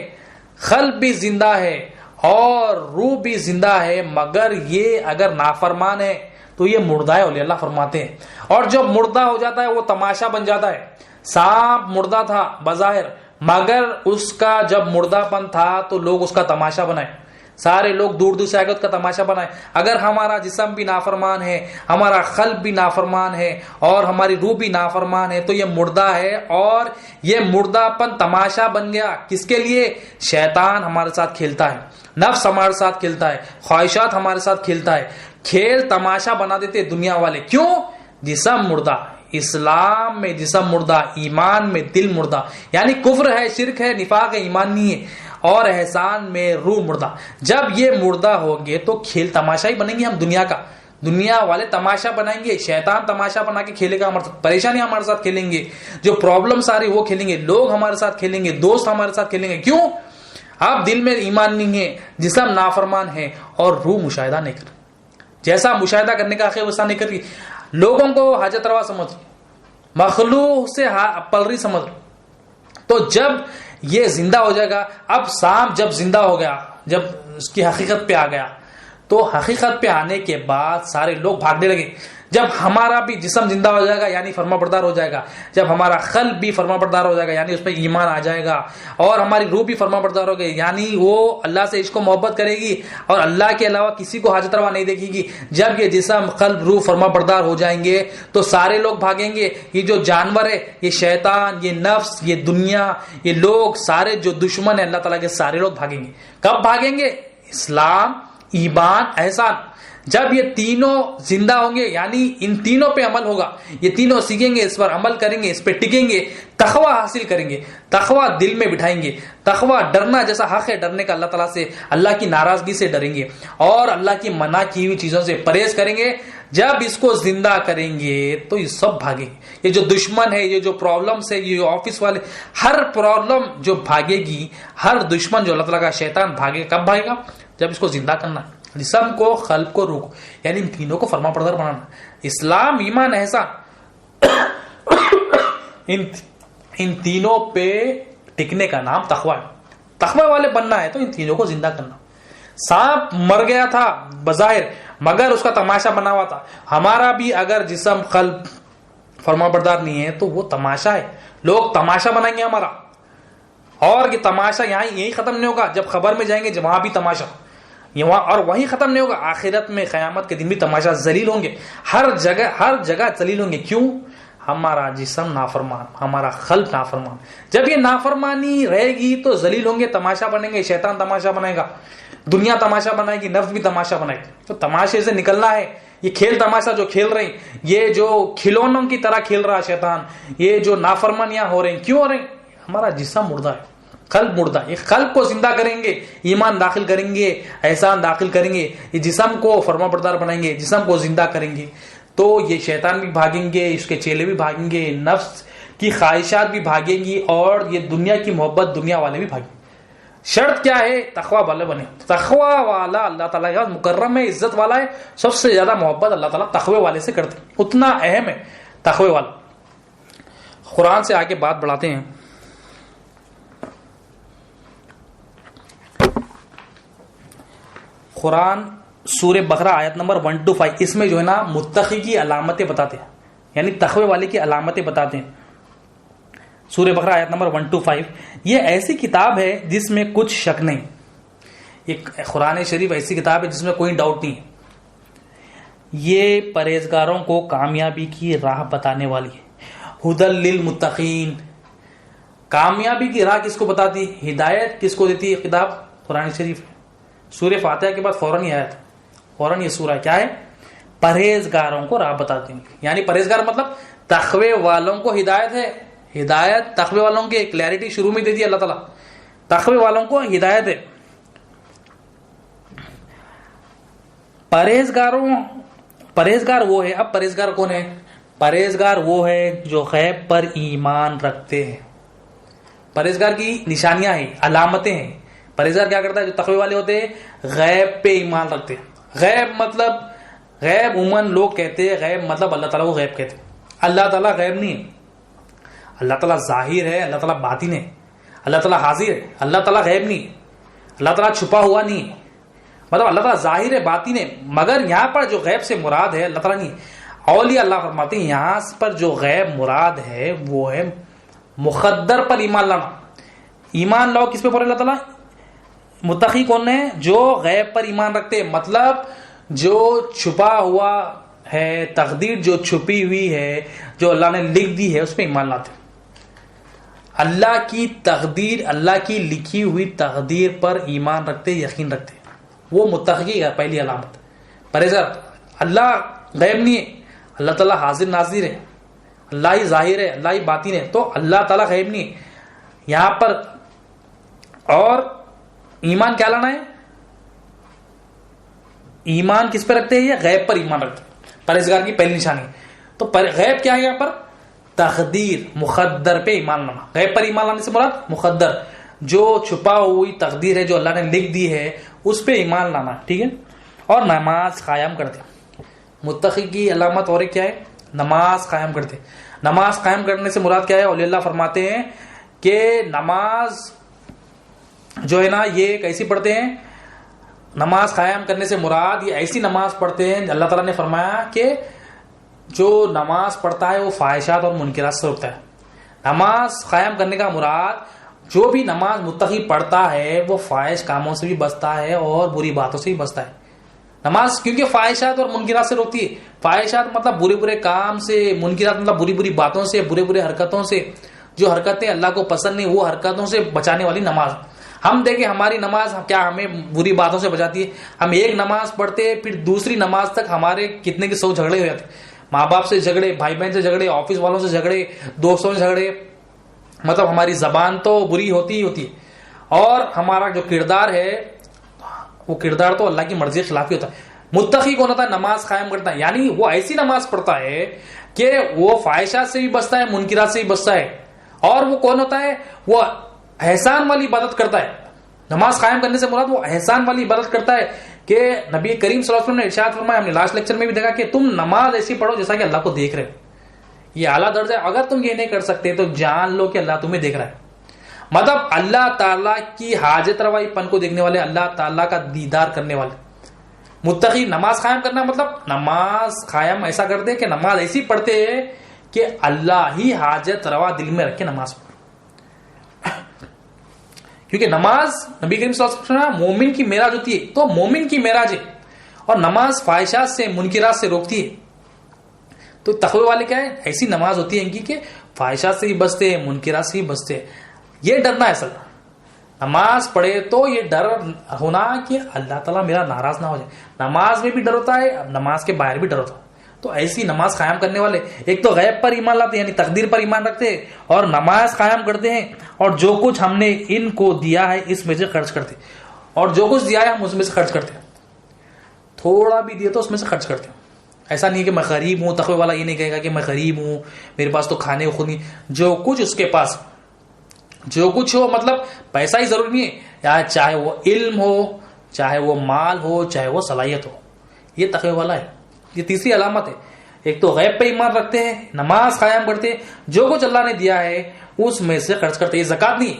A: قلب بھی زندہ ہے اور روح بھی زندہ ہے، مگر یہ اگر نافرمان ہے تو یہ مردہ ہے. اللہ فرماتے ہیں. اور جب مردہ ہو جاتا ہے وہ تماشا بن جاتا ہے. سانپ مردہ تھا بظاہر، مگر اس کا جب مردہ پن تھا تو لوگ اس کا تماشا بنائے، سارے لوگ دور دور سے آگے کا تماشا بنائے. اگر ہمارا جسم بھی نافرمان ہے، ہمارا قلب بھی نافرمان ہے اور ہماری روح بھی نافرمان ہے تو یہ مردہ ہے. اور یہ مردہ پن تماشا بن گیا کس کے لیے؟ شیطان ہمارے ساتھ کھیلتا ہے، نفس ہمارے ساتھ کھیلتا ہے، خواہشات ہمارے ساتھ کھیلتا ہے. کھیل تماشا بنا دیتے دنیا والے. کیوں؟ جسم مردہ. اسلام میں جسم مردہ، ایمان میں دل مردہ. یعنی کفر ہے، شرک ہے، نفاق ہے، ایمان نہیں ہے، اور احسان میں روح مردہ. جب یہ مردہ ہوگے تو کھیل تماشا ہی بنیں گے ہم دنیا کا. دنیا والے تماشا بنائیں گے، شیطان تماشا بنا کے کھیلے گا ہمارے ساتھ، پریشانی ہمارے ساتھ کھیلیں گے، جو پرابلم ساری وہ کھیلیں گے، لوگ ہمارے ساتھ کھیلیں گے، دوست ہمارے ساتھ کھیلیں گے. کیوں؟ اب دل میں ایمان نہیں ہے، جسم نافرمان ہے اور روح مشاہدہ نہیں کر. جیسا مشاہدہ کرنے کا آخر ویسا نہیں کر رہی. لوگوں کو حاجت روا سمجھ، مخلوق سے پلری سمجھ. تو جب یہ زندہ ہو جائے گا، اب سانپ جب زندہ ہو گیا، جب اس کی حقیقت پہ آ گیا تو حقیقت پہ آنے کے بعد سارے لوگ بھاگنے لگے. جب ہمارا بھی جسم زندہ ہو جائے گا یعنی فرما بردار ہو جائے گا، جب ہمارا قلب بھی فرما بردار ہو جائے گا یعنی اس پہ ایمان آ جائے گا، اور ہماری روح بھی فرما بردار ہو گئی یعنی وہ اللہ سے عشق و محبت کرے گی اور اللہ کے علاوہ کسی کو حاجت روا نہیں دیکھے گی. جب یہ جسم قلب روح فرما بردار ہو جائیں گے تو سارے لوگ بھاگیں گے. یہ جو جانور ہے، یہ شیطان، یہ نفس، یہ دنیا، یہ لوگ سارے جو دشمن ہیں اللہ تعالیٰ کے، سارے لوگ بھاگیں گے. کب بھاگیں گے؟ اسلام، ایمان، احسان. جب یہ تینوں زندہ ہوں گے یعنی ان تینوں پہ عمل ہوگا، یہ تینوں سیکھیں گے، اس پر عمل کریں گے، اس پہ ٹکیں گے، تقوی حاصل کریں گے، تقوی دل میں بٹھائیں گے. تقوی ڈرنا جیسا حق ہے ڈرنے کا، اللہ تعالیٰ سے، اللہ کی ناراضگی سے ڈریں گے اور اللہ کی منع کی ہوئی چیزوں سے پرہیز کریں گے. جب اس کو زندہ کریں گے تو یہ سب بھاگیں گے. یہ جو دشمن ہے، یہ جو پرابلمس ہے، یہ جو آفس والے، ہر پرابلم جو بھاگے گی، ہر دشمن جو اللہ تعالیٰ کا شیطان بھاگے. کب بھاگے گا؟ جب اس کو زندہ کرنا ہے. جسم کو، قلب کو، روح کو، یعنی ان تینوں کو فرما بردار بنانا. اسلام، ایمان، احسان، ان تینوں پہ ٹکنے کا نام تقوی ہے. تقوی والے بننا ہے تو ان تینوں کو زندہ کرنا. سانپ مر گیا تھا بظاہر مگر اس کا تماشا بنا ہوا تھا. ہمارا بھی اگر جسم قلب فرما بردار نہیں ہے تو وہ تماشا ہے، لوگ تماشا بنائیں گے ہمارا. اور یہ تماشا یہاں یہی ختم نہیں ہوگا، جب خبر میں جائیں گے وہاں بھی تماشا، اور وہیں ختم نہیں ہوگا. آخرت میں قیامت کے دن بھی تماشا. ذلیل ہوں گے ہر جگہ ذلیل ہوں گے. کیوں؟ ہمارا جسم نافرمان، ہمارا قلب نافرمان. جب یہ نافرمانی رہے گی تو ذلیل ہوں گے، تماشا بنیں گے. شیطان تماشا بنائے گا، دنیا تماشا بنائے گی، نفس بھی تماشا بنائے گی. تو تماشے سے نکلنا ہے. یہ کھیل تماشا جو کھیل رہے ہیں، یہ جو کھلونوں کی طرح کھیل رہا شیطان، یہ جو نافرمانیاں ہو رہی ہیں، کیوں ہو رہی ہیں؟ ہمارا جسم مردہ ہے، قلب مردہ. یہ قلب کو زندہ کریں گے، ایمان داخل کریں گے، احسان داخل کریں گے، یہ جسم کو فرما بردار بنائیں گے، جسم کو زندہ کریں گے تو یہ شیطان بھی بھاگیں گے، اس کے چیلے بھی بھاگیں گے، نفس کی خواہشات بھی بھاگیں گی اور یہ دنیا کی محبت دنیا والے بھی بھاگیں گے. شرط کیا ہے؟ تقوی والے بنے. تقوی والا اللہ تعالیٰ کا مکرم ہے، عزت والا ہے. سب سے زیادہ محبت اللہ تعالیٰ تقوی والے سے کرتے ہیں، اتنا اہم ہے تقوی والا. قرآن سے آگے بات بڑھاتے ہیں. قرآن سورہ بقرہ آیت نمبر 1-5، اس میں جو ہے نا متقی کی علامتیں بتاتے ہیں، یعنی تقوی والے کی علامتیں بتاتے ہیں. سورہ بقرہ آیت نمبر 1-5. یہ ایسی کتاب ہے جس میں کچھ شک نہیں. یہ قرآن شریف ایسی کتاب ہے جس میں کوئی ڈاؤٹ نہیں ہے. یہ پرہیزگاروں کو کامیابی کی راہ بتانے والی ہے. ہدی للمتقین. کامیابی کی راہ کس کو بتاتی؟ ہدایت کس کو دیتی ہے کتاب؟ قرآن شریف. سورہ فاتحہ کے بعد فوراً یہ آیت، فوراً یہ سورہ کیا ہے؟ پرہیزگاروں کو راہ بتاتی ہے. یعنی پرہیزگار مطلب تقوی والوں کو ہدایت ہے. ہدایت تقوی والوں کی کلیئرٹی شروع میں دے دی اللہ تعالیٰ. تقوی والوں کو ہدایت ہے. پرہیزگار وہ ہے. اب پرہیزگار کون ہے؟ پرہیزگار وہ ہے جو غیب پر ایمان رکھتے ہیں. پرہیزگار کی نشانیاں ہیں، علامتیں ہیں. پرہیزگار کیا کرتا ہے؟ جو تقوی والے ہوتے ہیں غیب پہ ایمان رکھتے ہیں. غیب مطلب، غیب عموماً لوگ کہتے ہیں غیب مطلب اللہ تعالیٰ کو غیب کہتے ہیں. اللہ تعالیٰ غیب نہیں ہے. اللہ تعالیٰ ظاہر ہے، اللہ تعالیٰ باطن ہے، اللہ تعالیٰ حاضر ہے. اللہ تعالیٰ غیب نہیں ہے، اللہ تعالیٰ چھپا ہوا نہیں ہے. مطلب اللہ تعالیٰ ظاہر ہے، باطن ہے. مگر یہاں پر جو غیب سے مراد ہے اللہ تعالیٰ نہیں. اولیاء اللہ فرماتے ہیں یہاں پر جو غیب مراد ہے وہ ہے مقدر پر ایمان لانا. ایمان لاؤ کس پہ پڑھے اللہ تعالیٰ؟ متقی کون ہے؟ جو غیب پر ایمان رکھتے ہیں. مطلب جو چھپا ہوا ہے، تقدیر جو چھپی ہوئی ہے، جو اللہ نے لکھ دی ہے، اس پہ ایمان لاتے ہیں. اللہ کی تقدیر، اللہ کی لکھی ہوئی تقدیر پر ایمان رکھتے، یقین رکھتے. وہ متقی کا پہلی علامت. پرہیزگار. اللہ غیب نہیں ہے، اللہ تعالیٰ حاضر ناظر ہے، اللہ ہی ظاہر ہے، اللہ ہی باطن ہے. تو اللہ تعالیٰ غیب نہیں ہے یہاں پر. اور ایمان کیا لانا ہے؟ ایمان کس پہ رکھتے ہیں؟ یہ غیب پر ایمان رکھتے ہیں. پرہیزگار کی پہلی نشانی. تو غیب کیا ہے یہاں پر؟ تقدیر، مقدر پہ ایمان لانا. غیب پر ایمان لانے سے مراد مقدر، جو چھپا ہوئی تقدیر ہے، جو اللہ نے لکھ دی ہے، اس پہ ایمان لانا. ٹھیک ہے. اور نماز قائم کرتے. متقی کی علامت اور کیا ہے؟ نماز قائم کرتے. نماز قائم کرنے سے مراد کیا ہے؟ اولیاء اللہ فرماتے ہیں کہ نماز جو ہے نا یہ کیسی پڑھتے ہیں؟ نماز قائم کرنے سے مراد یہ ایسی نماز پڑھتے ہیں. اللہ تعالیٰ نے فرمایا کہ جو نماز پڑھتا ہے وہ فاحشات اور منکرات سے روکتا ہے. نماز قائم کرنے کا مراد جو بھی نماز متقی پڑھتا ہے وہ فاحش کاموں سے بھی بچتا ہے اور بری باتوں سے بھی بچتا ہے. نماز کیونکہ فاحشات اور منکرات سے روکتی ہے. فاحشات مطلب برے برے کام سے، منکرات مطلب بری بری باتوں سے، برے برے حرکتوں سے. جو حرکتیں اللہ کو پسند نہیں وہ حرکتوں سے بچانے والی نماز. ہم دیکھیں ہماری نماز کیا ہمیں بری باتوں سے بچاتی ہے؟ ہم ایک نماز پڑھتے پھر دوسری نماز تک ہمارے کتنے کے 100 جھگڑے ہو جاتے. ماں باپ سے جھگڑے، بھائی بہن سے جھگڑے، آفس والوں سے جھگڑے، دوستوں سے جھگڑے. مطلب ہماری زبان تو بری ہوتی ہی ہوتی ہے اور ہمارا جو کردار ہے وہ کردار تو اللہ کی مرضی کے خلاف ہی ہوتا ہے. متقی کون ہوتا ہے؟ نماز قائم کرتا ہے. یعنی وہ ایسی نماز پڑھتا ہے کہ وہ فاحشات سے بھی بچتا ہے، منکرات سے بھی بچتا ہے. اور وہ کون ہوتا ہے؟ وہ احسان والی عبادت کرتا ہے. نماز قائم کرنے سے مراد وہ احسان والی عبادت کرتا ہے کہ نبی کریم صلی اللہ علیہ وسلم نے ارشاد فرمایا، ہم نے لاسٹ لیکچر میں بھی دیکھا کہ تم نماز ایسی پڑھو جیسا کہ اللہ کو دیکھ رہے ہو. یہ اعلیٰ درجہ ہے. اگر تم یہ نہیں کر سکتے تو جان لو کہ اللہ تمہیں دیکھ رہا ہے. مطلب اللہ تعالیٰ کی حاجت روائی پن کو دیکھنے والے، اللہ تعالیٰ کا دیدار کرنے والے. متقی نماز قائم کرنا مطلب نماز قائم ایسا کرتے کہ نماز ایسی پڑھتے کہ اللہ ہی حاجت روا دل میں رکھے نماز پڑھ. کیونکہ نماز نبی کریم صلی اللہ علیہ وسلم مومن کی معراج ہوتی ہے. تو مومن کی معراج ہے اور نماز فاحشات سے، منکرات سے روکتی ہے. تو تقوی والے کیا ہے؟ ایسی نماز ہوتی ہے ان کی کہ فاحشات سے بھی بچتے ہیں، منکرات سے بھی بچتے ہیں. یہ ڈرنا ہے اصل. نماز پڑھے تو یہ ڈر ہونا کہ اللہ تعالیٰ میرا ناراض نہ ہو جائے. نماز میں بھی ڈر ہوتا ہے، نماز کے باہر بھی ڈر ہوتا ہے. تو ایسی نماز قائم کرنے والے ایک تو غیب پر ایمان لاتے ہیں، یعنی تقدیر پر ایمان رکھتے ہیں، اور نماز قائم کرتے ہیں، اور جو کچھ ہم نے ان کو دیا ہے اس میں سے خرچ کرتے ہیں. اور جو کچھ دیا ہے ہم اس میں سے خرچ کرتے ہیں. تھوڑا بھی دیا تو اس میں سے خرچ کرتے ہیں. ایسا نہیں کہ میں غریب ہوں. تقوی والا یہ نہیں کہے گا کہ میں غریب ہوں، میرے پاس تو کھانے کو خود نہیں. جو کچھ اس کے پاس جو کچھ ہو، مطلب پیسہ ہی ضروری نہیں ہے، یا چاہے وہ علم ہو، چاہے وہ مال ہو، چاہے وہ صلاحیت ہو. یہ تقوی والا ہے. یہ تیسری علامت ہے. ایک تو غیب پہ ایمان رکھتے ہیں، نماز قائم کرتے ہیں، جو کچھ اللہ نے دیا ہے اس میں سے خرچ کرتے. یہ زکوٰۃ نہیں.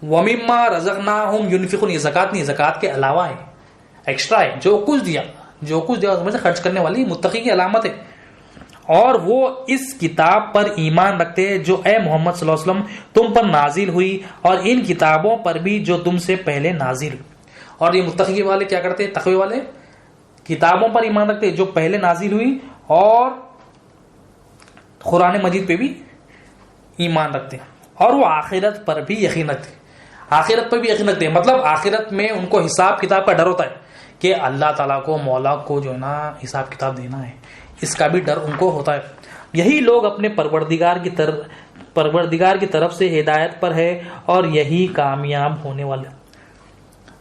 A: وَمِمَّا رَزَقْنَاهُمْ يُنْفِقُونَ. یہ زکوٰۃ نہیں، زکوٰۃ کے علاوہ ہے، ایکسٹرا ہے. جو کچھ دیا اس میں سے خرچ کرنے والی متقی کی علامت ہے. اور وہ اس کتاب پر ایمان رکھتے ہیں جو اے محمد صلی اللہ علیہ وسلم تم پر نازل ہوئی، اور ان کتابوں پر بھی جو تم سے پہلے نازل ہوئی. اور یہ متقی والے کیا کرتے ہیں؟ تقوی والے کتابوں پر ایمان رکھتے ہیں جو پہلے نازل ہوئی، اور قرآن مجید پہ بھی ایمان رکھتے ہیں. اور وہ آخرت پر بھی یقین رکھتے ہیں. آخرت پر بھی یقین رکھتے ہیں مطلب آخرت میں ان کو حساب کتاب کا ڈر ہوتا ہے کہ اللہ تعالیٰ کو، مولا کو جو ہے نا حساب کتاب دینا ہے. اس کا بھی ڈر ان کو ہوتا ہے. یہی لوگ اپنے پروردگار کی طرف سے ہدایت پر ہے اور یہی کامیاب ہونے والے.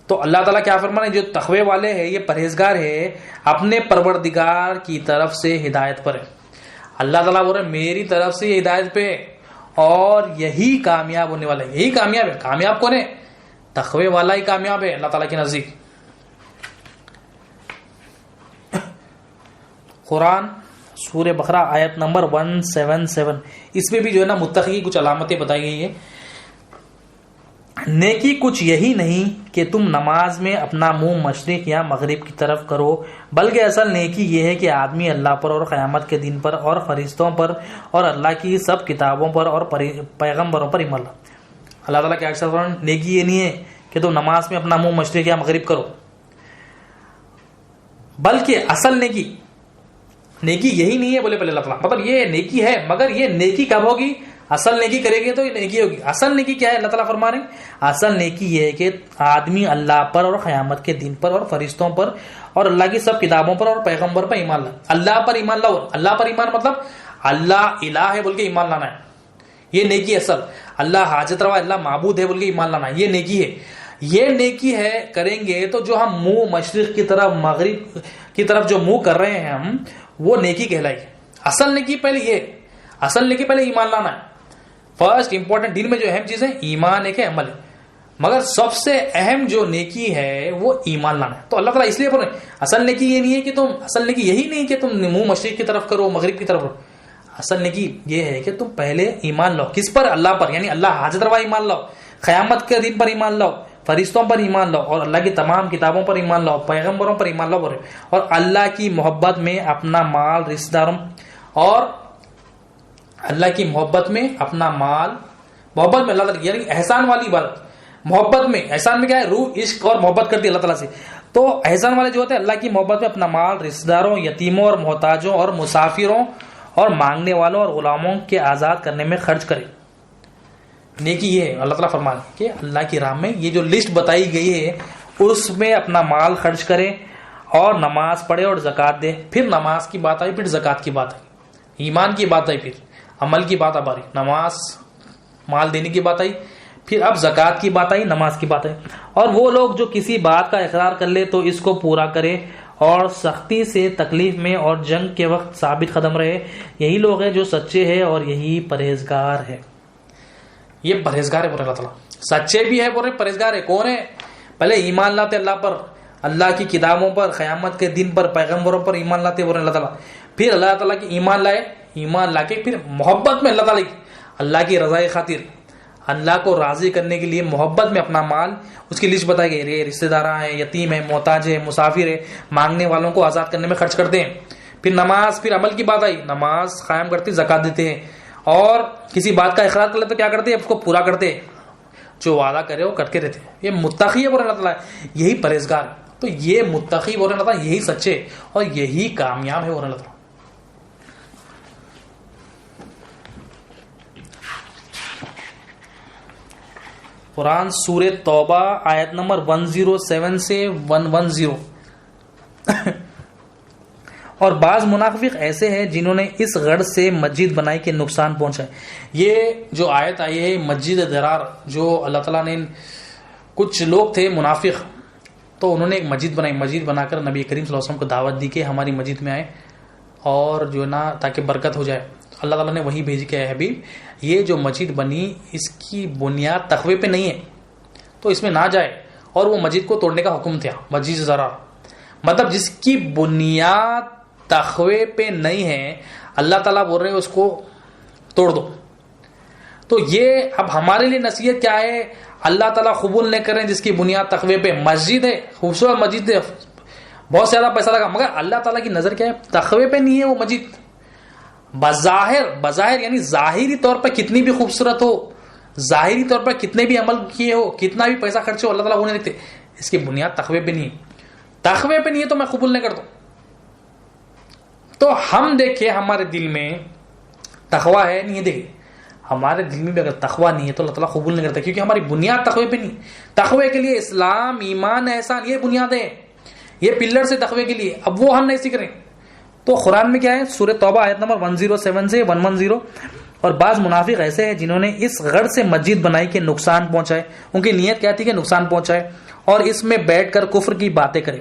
A: تو اللہ تعالیٰ کیا فرمانے؟ جو تقوی والے ہیں، یہ پرہیزگار ہے، اپنے پروردگار کی طرف سے ہدایت پر ہے. اللہ تعالیٰ بول رہے میری طرف سے یہ ہدایت پہ اور یہی کامیاب ہونے والا ہے. یہی کامیاب ہے. کامیاب کون ہے؟ تقوی والا ہی کامیاب ہے اللہ تعالیٰ کے نزدیک. قرآن سورہ بقرہ آیت نمبر 177 اس میں بھی جو ہے نا متقی کی کچھ علامتیں بتائی گئی ہیں. نیکی کچھ یہی نہیں کہ تم نماز میں اپنا منہ مشرق یا مغرب کی طرف کرو، بلکہ اصل نیکی یہ ہے کہ آدمی اللہ پر اور قیامت کے دن پر اور فرشتوں پر اور اللہ کی سب کتابوں پر اور پیغمبروں پر ایمان لاؤ. اللہ تعالیٰ کے اکثر نیکی یہ نہیں ہے کہ تم نماز میں اپنا منہ مشرق یا مغرب کرو، بلکہ اصل نیکی یہی نہیں ہے. بولے پہلے اللہ تعالیٰ مطلب یہ نیکی ہے، مگر یہ نیکی کب ہوگی؟ اصل نیکی کرے گی تو یہ نیکی ہوگی. اصل نیکی کیا ہے؟ اللہ تعالیٰ فرما رہے ہیں اصل نیکی یہ ہے کہ آدمی اللہ پر اور قیامت کے دن پر اور فرشتوں پر اور اللہ کی سب کتابوں پر اور پیغمبر پر ایمان لاؤ. اللہ پر ایمان لاؤ. اللہ پر ایمان مطلب اللہ الہ ہے بول کے ایمان لانا ہے. یہ نیکی اصل. اللہ حاجت روا، اللہ معبود ہے بول کے ایمان لانا ہے. یہ نیکی ہے. یہ نیکی ہے کریں گے تو جو ہم منہ مشرق کی طرف مغرب کی طرف جو منہ کر رہے ہیں ہم، وہ نیکی کہلائے گی. اصل نیکی پہلے یہ، اصل نیکی پہلے ایمان لانا ہے. فرسٹ امپورٹنٹ دین میں جو اہم چیز ہے ایمان ایک ہے، عمل ہے، مگر سب سے اہم جو نیکی ہے وہ ایمان لانا ہے. تو اللہ تعالیٰ اس لیے بول رہے ہیں اصل نیکی یہ نہیں ہے کہ تم، اصل نیکی یہی نہیں کہ تم منہ مشرق کی طرف کرو مغرب کی طرف کرو. اصل نیکی یہ ہے کہ تم پہلے ایمان لاؤ. کس پر؟ اللہ پر، یعنی اللہ حاجت روا ایمان لاؤ، قیامت کے دن پر ایمان لاؤ، فرشتوں پر ایمان لاؤ اور اللہ کی تمام کتابوں پر ایمان لاؤ، پیغمبروں پر ایمان لاؤ. اور اللہ کی محبت میں اپنا مال رشتہ داروں اور اللہ کی محبت میں اپنا مال، محبت میں اللہ تعالیٰ یعنی احسان والی عبادت. محبت میں، احسان میں کیا ہے؟ روح عشق اور محبت کرتی ہے اللہ تعالیٰ سے. تو احسان والے جو ہوتے ہیں اللہ کی محبت میں اپنا مال رشتہ داروں، یتیموں اور محتاجوں اور مسافروں اور مانگنے والوں اور غلاموں کے آزاد کرنے میں خرچ کرے. نیکی یہ ہے اللہ تعالیٰ فرماتے ہیں کہ اللہ کی راہ میں یہ جو لسٹ بتائی گئی ہے اس میں اپنا مال خرچ کرے اور نماز پڑھے اور زکوٰۃ دے. پھر نماز کی بات آئی، پھر زکوٰۃ کی بات آئی، ایمان کی بات آئی، پھر عمل کی بات اب آ رہی. نماز مال دینے کی بات آئی، پھر اب زکوٰۃ کی بات آئی، نماز کی بات آئی. اور وہ لوگ جو کسی بات کا اقرار کر لے تو اس کو پورا کرے اور سختی سے تکلیف میں اور جنگ کے وقت ثابت قدم رہے. یہی لوگ ہیں جو سچے ہیں اور یہی پرہیزگار ہے. یہ پرہیزگار ہے، بول رہے اللہ تعالیٰ. سچے بھی ہے، بول رہے پرہیزگار ہے. کون ہے؟ پہلے ایمان لاتے اللہ پر، اللہ کی کتابوں پر، قیامت کے دن پر، پیغمبروں پر ایمان لاتے بول رہے اللہ تعالیٰ. پھر اللہ تعالیٰ کی ایمان لائے، ایمان لا کے پھر محبت میں اللہ تعالیٰ کی، اللہ کی رضا خاطر، اللہ کو راضی کرنے کے لیے محبت میں اپنا مال، اس کی لسٹ بتائی گئی. رشتہ دار ہیں، یتیم ہیں، محتاج ہیں، مسافر ہیں، مانگنے والوں کو آزاد کرنے میں خرچ کرتے ہیں. پھر نماز، پھر عمل کی بات آئی، نماز قائم کرتے، زکوٰۃ دیتے ہیں اور کسی بات کا اقرار کر لیتے تو کیا کرتے ہیں؟ اس کو پورا کرتے ہیں. جو وعدہ کرے وہ کرتے رہتے ہیں. یہ متقی ہے بول رہے اللہ تعالیٰ، یہی پرہیزگار. تو یہ متقی بول رہے اللہ تعالیٰ، یہی سچے اور یہی کامیاب ہے بول رہے اللہ تعالیٰ. قرآن سورہ توبہ آیت نمبر 107 سے 110. اور بعض منافق ایسے ہیں جنہوں نے اس غرض سے مسجد بنائی کہ نقصان پہنچائے. یہ جو آیت آئی ہے مسجد درار، جو اللہ تعالیٰ نے کچھ لوگ تھے منافق، تو انہوں نے ایک مسجد بنائی. مسجد بنا کر نبی کریم صلی اللہ علیہ وسلم کو دعوت دی کہ ہماری مسجد میں آئے اور جو ہے نا تاکہ برکت ہو جائے. اللہ تعالیٰ نے وہی بھیج کے حبیب یہ جو مسجد بنی اس کی بنیاد تقوی پہ نہیں ہے تو اس میں نہ جائے. اور وہ مسجد کو توڑنے کا حکم تھا. مسجد ذرا مطلب جس کی بنیاد تقوی پہ نہیں ہے اللہ تعالیٰ بول رہے ہیں اس کو توڑ دو. تو یہ اب ہمارے لیے نصیحت کیا ہے؟ اللہ تعالیٰ قبول نہیں کریں جس کی بنیاد تقوی پہ. مسجد ہے، خوبصورت مسجد ہے، بہت زیادہ پیسہ لگا، مگر اللہ تعالیٰ کی نظر کیا ہے؟ تقوی پہ نہیں ہے وہ مسجد. بظاہر یعنی ظاہری طور پر کتنی بھی خوبصورت ہو، ظاہری طور پر کتنے بھی عمل کیے ہو، کتنا بھی پیسہ خرچ ہو، اللہ تعالیٰ وہ نہیں دیکھتے. اس کی بنیاد تقوی پہ نہیں ہے. تقوی پہ نہیں ہے تو میں قبول نہیں کرتا. تو ہم دیکھیں ہمارے دل میں تقوی ہے نہیں ہے. دیکھیں ہمارے دل میں بھی اگر تقوی نہیں ہے تو اللہ تعالیٰ قبول نہیں کرتا، کیونکہ ہماری بنیاد تقوی پہ نہیں. تقوی کے لیے اسلام، ایمان، احسان، یہ بنیاد ہے، یہ پلر سے تقوی کے لیے. اب وہ ہم نہیں سیکھ رہے. تو قرآن میں کیا ہے؟ سورہ توبہ آیت نمبر 107 سے 110. اور بعض منافق ایسے ہیں جنہوں نے اس غرض سے مسجد بنائی کہ نقصان پہنچائے. ان کی نیت کیا تھی کہ نقصان پہنچائے اور اس میں بیٹھ کر کفر کی باتیں کرے.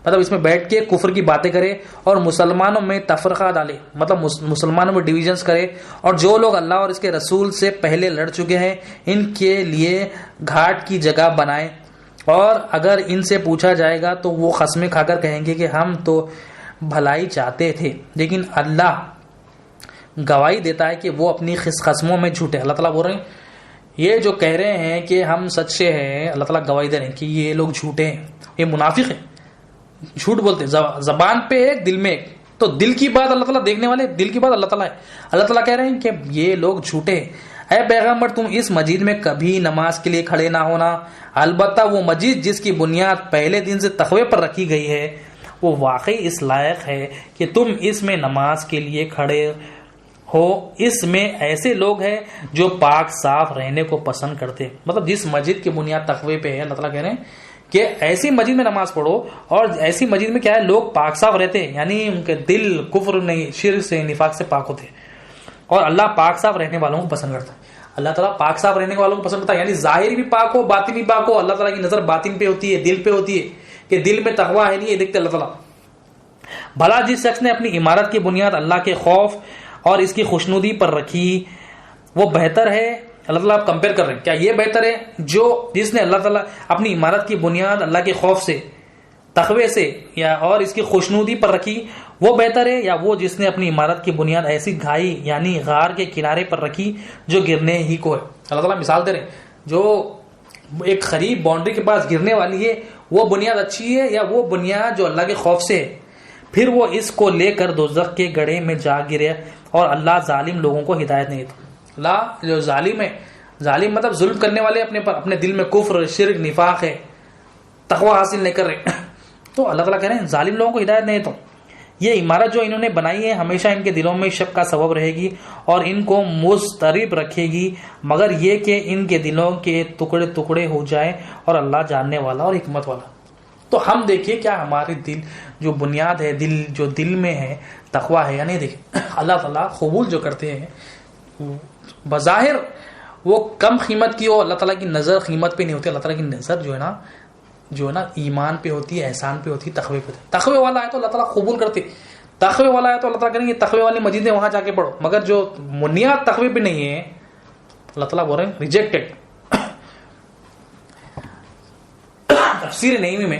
A: مطلب اس میں بیٹھ کے کفر کی باتیں کرے اور مسلمانوں میں تفرقہ ڈالے، مطلب مسلمانوں میں ڈویژنز کرے، اور جو لوگ اللہ اور اس کے رسول سے پہلے لڑ چکے ہیں ان کے لیے گھاٹ کی جگہ بنائے، اور اگر ان سے پوچھا جائے گا تو وہ قسمیں کھا کر کہیں گے کہ ہم تو بھلائی چاہتے تھے، لیکن اللہ گواہی دیتا ہے کہ وہ اپنی قسموں میں جھوٹے۔ اللہ تعالیٰ بول رہے ہیں یہ جو کہہ رہے ہیں کہ ہم سچے ہیں، اللہ تعالیٰ گواہی دے رہے ہیں کہ یہ لوگ جھوٹے ہیں، یہ منافق ہیں، جھوٹ بولتے ہیں، زبان پہ ایک دل میں ایک، تو دل کی بات اللہ تعالیٰ دیکھنے والے، دل کی بات اللہ تعالیٰ ہے۔ اللہ تعالیٰ کہہ رہے ہیں کہ یہ لوگ جھوٹے ہیں۔ اے پیغمبر تم اس مسجد میں کبھی نماز کے لیے کھڑے نہ ہونا، البتہ وہ مسجد جس کی بنیاد پہلے دن سے تقوی پر رکھی گئی ہے وہ واقعی اس لائق ہے کہ تم اس میں نماز کے لیے کھڑے ہو۔ اس میں ایسے لوگ ہیں جو پاک صاف رہنے کو پسند کرتے، مطلب جس مسجد کی بنیاد تقوی پہ ہے، اللہ تعالیٰ کہہ رہے ہیں کہ ایسی مسجد میں نماز پڑھو، اور ایسی مسجد میں کیا ہے لوگ پاک صاف رہتے ہیں، یعنی ان کے دل کفر نہیں، شرک سے، نفاق سے پاک ہوتے ہیں، اور اللہ پاک صاف رہنے والوں کو پسند کرتا ہے۔ اللہ تعالیٰ پاک صاف رہنے والوں کو پسند کرتا ہے، یعنی ظاہر بھی پاک ہو، باطن بھی پاک ہو۔ اللہ تعالیٰ کی نظر باطن پہ ہوتی ہے، دل پہ ہوتی ہے، کہ دل میں تقویٰ ہے نہیں، یہ دیکھتے اللہ تعالیٰ۔ بھلا جس شخص نے اپنی عمارت کی بنیاد اللہ کے خوف اور اس کی خوشنودی پر رکھی وہ بہتر ہے۔ اللہ تعالیٰ آپ کمپیئر کر رہے ہیں، کیا یہ بہتر ہے جو جس نے اللہ تعالیٰ اپنی عمارت کی بنیاد اللہ کے خوف سے، تقوی سے یا اور اس کی خوشنودی پر رکھی وہ بہتر ہے، یا وہ جس نے اپنی عمارت کی بنیاد ایسی گھائی یعنی غار کے کنارے پر رکھی جو گرنے ہی کو ہے۔ اللہ تعالیٰ مثال دے رہے ہیں، جو ایک قریب باؤنڈری کے پاس گرنے والی ہے وہ بنیاد اچھی ہے، یا وہ بنیاد جو اللہ کے خوف سے ہے، پھر وہ اس کو لے کر دوزخ کے گڑھے میں جا گرے، اور اللہ ظالم لوگوں کو ہدایت نہیں دیتا۔ اللہ جو ظالم ہے، ظالم مطلب ظلم کرنے والے، اپنے پر اپنے دل میں کفر، شرک، نفاق ہے، تقوی حاصل نہیں کر رہے، تو اللہ تعالیٰ کہہ رہے ہیں ظالم لوگوں کو ہدایت نہیں دیتا۔ یہ عمارت جو انہوں نے بنائی ہے ہمیشہ ان کے دلوں میں شک کا سبب رہے گی اور ان کو مضطرب رکھے گی، مگر یہ کہ ان کے دلوں کے ٹکڑے ٹکڑے ہو جائیں، اور اللہ جاننے والا اور حکمت والا۔ تو ہم دیکھیں کیا ہمارے دل جو بنیاد ہے، دل جو دل میں ہے تقوی ہے یا نہیں۔ دیکھیں اللہ تعالیٰ قبول جو کرتے ہیں بظاہر وہ کم قیمت کی ہو، اللہ تعالیٰ کی نظر قیمت پہ نہیں ہوتی، اللہ تعالیٰ کی نظر جو ہے نا ایمان پہ ہوتی ہے، احسان پہ ہوتی ہے، تقوی پہ ہوتی ہے۔ تقوی والا ہے تو اللہ تعالیٰ قبول کرتے، تقوی والا ہے تو اللہ تعالیٰ کریں گے تقوی والی مسجدیں وہاں جا کے پڑھو، مگر جو بنیاد تقوی پہ نہیں ہے اللہ تعالیٰ بول رہے ہیں ریجیکٹڈ۔ تفسیر نعیمی میں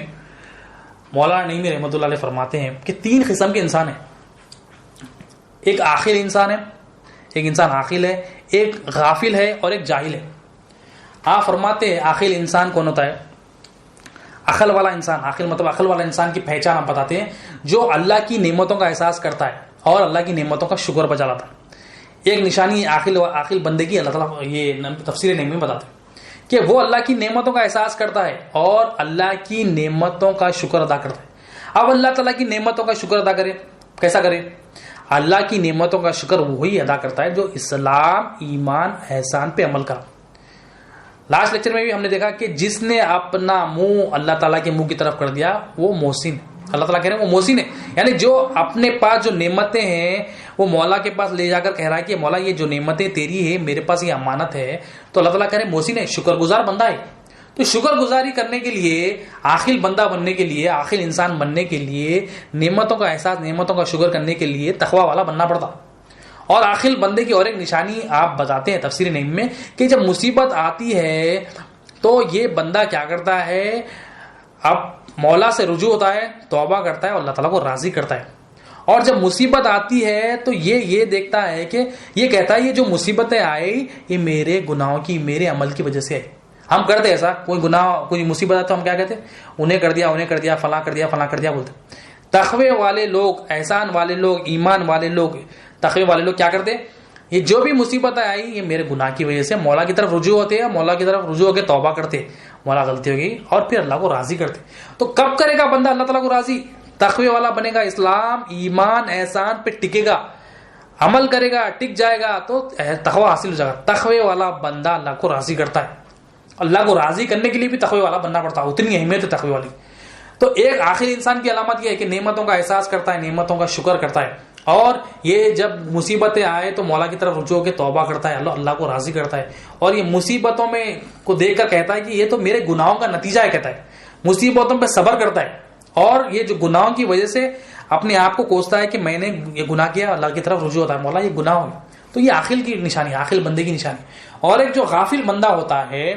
A: مولانا نعیمی رحمۃ اللہ علیہ فرماتے ہیں کہ 3 قسم کے انسان ہیں، ایک عاقل انسان ہے، ایک انسان عاقل ہے، ایک غافل ہے، اور ایک جاہل ہے۔ آپ فرماتے ہیں عاقل انسان کون ہوتا ہے؟ عقل والا انسان، عاقل مطلب عقل والا انسان کی پہچان ہم بتاتے ہیں، جو اللہ کی نعمتوں کا احساس کرتا ہے اور اللہ کی نعمتوں کا شکر بجا لاتا ہے۔ ایک نشانی عاقل بندے کی اللہ تعالیٰ یہ تفسیر نعیمی میں بتاتے ہیں کہ وہ اللہ کی نعمتوں کا احساس کرتا ہے اور اللہ کی نعمتوں کا شکر ادا کرتا ہے۔ اب اللہ تعالیٰ کی نعمتوں کا شکر ادا کرے، کیسا کرے؟ اللہ کی نعمتوں کا شکر وہی ادا کرتا ہے جو اسلام، ایمان، احسان پہ عمل کرا۔ لاسٹ لیکچر میں بھی ہم نے دیکھا کہ جس نے اپنا منہ اللہ تعالیٰ کے منہ کی طرف کر دیا وہ محسن ہے۔ اللہ تعالیٰ کہہ رہے ہیں وہ محسن ہے، یعنی جو اپنے پاس جو نعمتیں ہیں وہ مولا کے پاس لے جا کر کہہ رہا ہے کہ مولا یہ جو نعمتیں تیری ہے، میرے پاس یہ امانت ہے، تو اللہ تعالیٰ کہہ رہے ہیں محسن ہے، شکر گزار بندہ ہے۔ تو شکر گزاری کرنے کے لیے، عاقل بندہ بننے کے لیے، عاقل انسان بننے کے لیے، نعمتوں کا احساس، نعمتوں کا شکر کرنے کے لیے تقوی والا بننا پڑتا۔ اور عاقل بندے کی اور ایک نشانی آپ بتاتے ہیں تفسیر نعیمی میں کہ جب مصیبت آتی ہے تو یہ بندہ کیا کرتا ہے، اب مولا سے رجوع ہوتا ہے، توبہ کرتا ہے اور اللہ تعالیٰ کو راضی کرتا ہے۔ اور جب مصیبت آتی ہے تو یہ دیکھتا ہے کہ یہ کہتا ہے یہ جو مصیبتیں آئی یہ میرے گناہوں کی، میرے عمل کی وجہ سے آئی۔ ہم کرتے ایسا، کوئی گناہ، کوئی مصیبت آتی تو ہم کیا کہتے ہیں؟ انہیں کر دیا، فلاں کر دیا بولتے۔ تقوی والے لوگ، احسان والے لوگ، ایمان والے لوگ، تقوی والے لوگ کیا کرتے؟ یہ جو بھی مصیبت آئی یہ میرے گناہ کی وجہ سے، مولا کی طرف رجوع ہوتے ہیں، مولا کی طرف رجوع ہو کے توبہ کرتے، مولا غلطی ہوگی، اور پھر اللہ کو راضی کرتے۔ تو کب کرے گا بندہ اللہ تعالیٰ کو راضی؟ تقوی والا بنے گا، اسلام، ایمان، احسان پہ ٹکے گا، عمل کرے گا، ٹک جائے گا تو تقوی حاصل ہو جائے گا۔ تقوی والا بندہ اللہ کو راضی کرتا ہے۔ اللہ کو راضی کرنے کے لیے بھی تقوی والا بننا پڑتا ہے، اتنی اہمیت ہے تقوی والی۔ تو ایک آخری انسان کی علامت یہ ہے کہ نعمتوں کا احساس کرتا ہے، نعمتوں کا شکر کرتا ہے، اور یہ جب مصیبتیں آئے تو مولا کی طرف رجوع کے توبہ کرتا ہے، اللہ کو راضی کرتا ہے، اور یہ مصیبتوں میں کو دیکھ کر کہتا ہے کہ یہ تو میرے گناہوں کا نتیجہ ہے، کہتا ہے مصیبتوں پہ صبر کرتا ہے اور یہ جو گناہوں کی وجہ سے اپنے آپ کو کوستا ہے کہ میں نے یہ گناہ کیا، اللہ کی طرف رجوع ہوتا ہے، مولا یہ گناہ ہو، تو یہ عاقل کی نشانی، عاقل بندے کی نشانی. اور ایک جو غافل بندہ ہوتا ہے،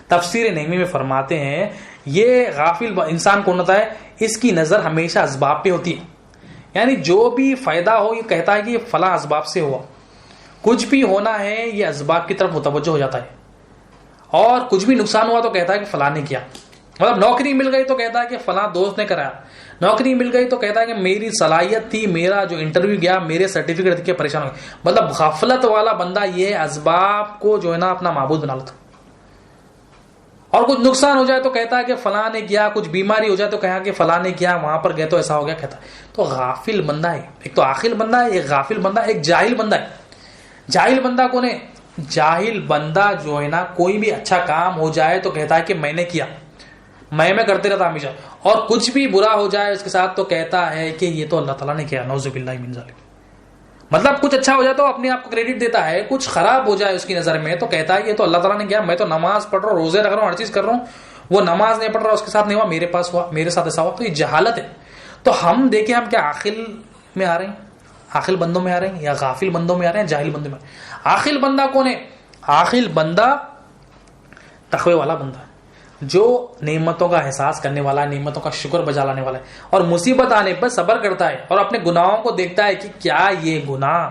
A: تفسیر نعیمی میں فرماتے ہیں یہ غافل انسان کون ہوتا ہے؟ اس کی نظر ہمیشہ اسباب پہ ہوتی ہے، یعنی جو بھی فائدہ ہو یہ کہتا ہے کہ یہ فلاں اسباب سے ہوا، کچھ بھی ہونا ہے یہ اسباب کی طرف متوجہ ہو جاتا ہے، اور کچھ بھی نقصان ہوا تو کہتا ہے کہ فلاں نے کیا. مطلب نوکری مل گئی تو کہتا ہے کہ فلاں دوست نے کرایا، نوکری مل گئی تو کہتا ہے کہ میری صلاحیت تھی، میرا جو انٹرویو گیا میرے سرٹیفکیٹ دیکھ کے پریشان ہو گیا. مطلب غفلت والا بندہ یہ اسباب کو جو ہے نا اپنا معبود بنا لیتا، اور کچھ نقصان ہو جائے تو کہتا ہے کہ فلاں نے کیا، کچھ بیماری ہو جائے تو کہا کہ فلاں نے کیا، وہاں پر گئے تو ایسا ہو گیا کہتا ہے. تو غافل بندہ ہے، ایک تو عاقل بندہ ہے، ایک غافل بندہ، ایک جاہل بندہ ہے. جاہل بندہ کون ہے؟ جاہل بندہ جو ہے نا کوئی بھی اچھا کام ہو جائے تو کہتا ہے کہ میں نے کیا، میں کرتے رہتا ہمیشہ، اور کچھ بھی برا ہو جائے اس کے ساتھ تو کہتا ہے کہ یہ تو اللہ تعالیٰ نے کیا، نعوذ باللہ من ذالک. مطلب کچھ اچھا ہو جائے تو اپنے آپ کو کریڈٹ دیتا ہے، کچھ خراب ہو جائے اس کی نظر میں تو کہتا ہے یہ تو اللہ تعالیٰ نے کیا، میں تو نماز پڑھ رہا ہوں، روزے رکھ رہا ہوں، ہر چیز کر رہا ہوں، وہ نماز نہیں پڑھ رہا، اس کے ساتھ نہیں ہوا، میرے پاس ہوا، میرے ساتھ ایسا ہوا. تو یہ جہالت ہے. تو ہم دیکھیں ہم کیا عاقل میں آ رہے ہیں، عاقل بندوں میں آ رہے ہیں، یا غافل بندوں میں آ رہے ہیں، جاہل بندوں میں. عاقل بندہ کون ہے؟ عاقل بندہ تقوی والا بندہ ہے، جو نعمتوں کا احساس کرنے والا ہے، نعمتوں کا شکر بجا لانے والا ہے، اور مصیبت آنے پر صبر کرتا ہے، اور اپنے گناہوں کو دیکھتا ہے کہ کیا یہ گناہ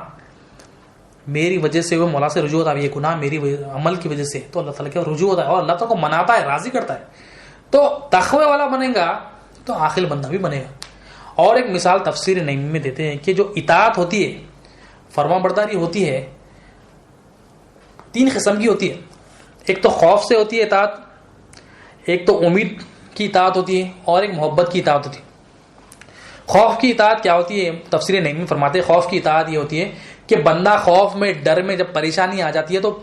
A: میری وجہ سے وہ مولا سے رجوع ہوتا ہے، یہ گناہ میری عمل کی وجہ سے، تو اللہ تعالیٰ کا رجوع ہوتا ہے، اور اللہ تعالیٰ کو مناتا ہے، راضی کرتا ہے. تو تقوی والا بنے گا تو عاقل بندہ بھی بنے گا. اور ایک مثال تفسیر نعیمی میں دیتے ہیں کہ جو اطاعت ہوتی ہے، فرما برداری ہوتی ہے، 3 قسم کی ہوتی ہے. ایک تو خوف سے ہوتی ہے اطاعت، ایک تو امید کی اطاعت ہوتی ہے، اور ایک محبت کی اطاعت ہوتی ہے. خوف کی اطاعت کیا ہوتی ہے؟ تفسیر نعیمی فرماتے ہیں خوف کی اطاعت یہ ہوتی ہے کہ بندہ خوف میں، ڈر میں جب پریشانی آ جاتی ہے تو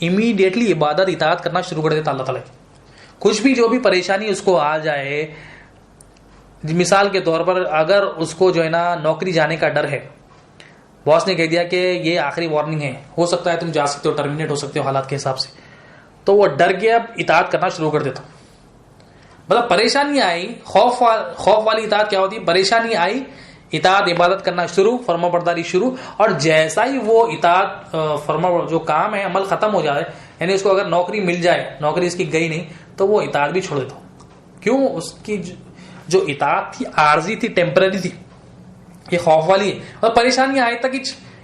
A: امیڈیٹلی عبادت اطاعت کرنا شروع کر دیتا اللہ تعالیٰ کی. کچھ بھی جو بھی پریشانی اس کو آ جائے، مثال کے طور پر اگر اس کو جو ہے نا نوکری جانے کا ڈر ہے، باس نے کہہ دیا کہ یہ آخری وارننگ ہے، ہو سکتا ہے تم جا سکتے ہو، ٹرمینیٹ ہو سکتے ہو حالات کے حساب سے، تو وہ ڈر کے اب اطاعت کرنا شروع کر دیتا. مطلب پریشانی آئی، خوف والی اطاعت کیا ہوتی ہے؟ پریشانی آئی، اطاعت عبادت کرنا شروع، فرما برداری شروع، اور جیسا ہی وہ اطاعت فرما جو کام ہے عمل ختم ہو جائے، یعنی اس کو اگر نوکری مل جائے، نوکری اس کی گئی نہیں تو وہ اطاعت بھی چھوڑ دیتا. کیوں؟ اس کی جو اطاعت تھی عارضی تھی، ٹیمپرری تھی. یہ خوف والی ہے، اور پریشانی آئے تک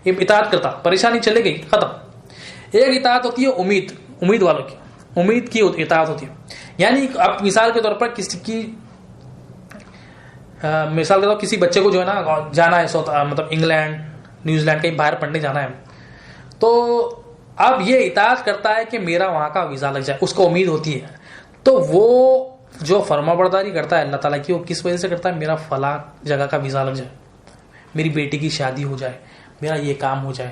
A: اطاعت کرتا، پریشانی چلے گئی ختم. ایک اطاعت ہوتی ہے امید والوں کی، امید کی اطاعت ہوتی ہے. یعنی اب مثال کے طور پر کسی بچے کو جو ہے نا جانا ہے مطلب انگلینڈ، نیوزی لینڈ کہیں باہر پڑھنے جانا ہے، تو اب یہ اطاعت کرتا ہے کہ میرا وہاں کا ویزا لگ جائے، اس کو امید ہوتی ہے. تو وہ جو فرما برداری کرتا ہے اللہ تعالیٰ کی، وہ کس وجہ سے کرتا ہے؟ میرا فلاں جگہ کا ویزا لگ جائے، میری بیٹی کی شادی ہو جائے، میرا یہ کام ہو جائے.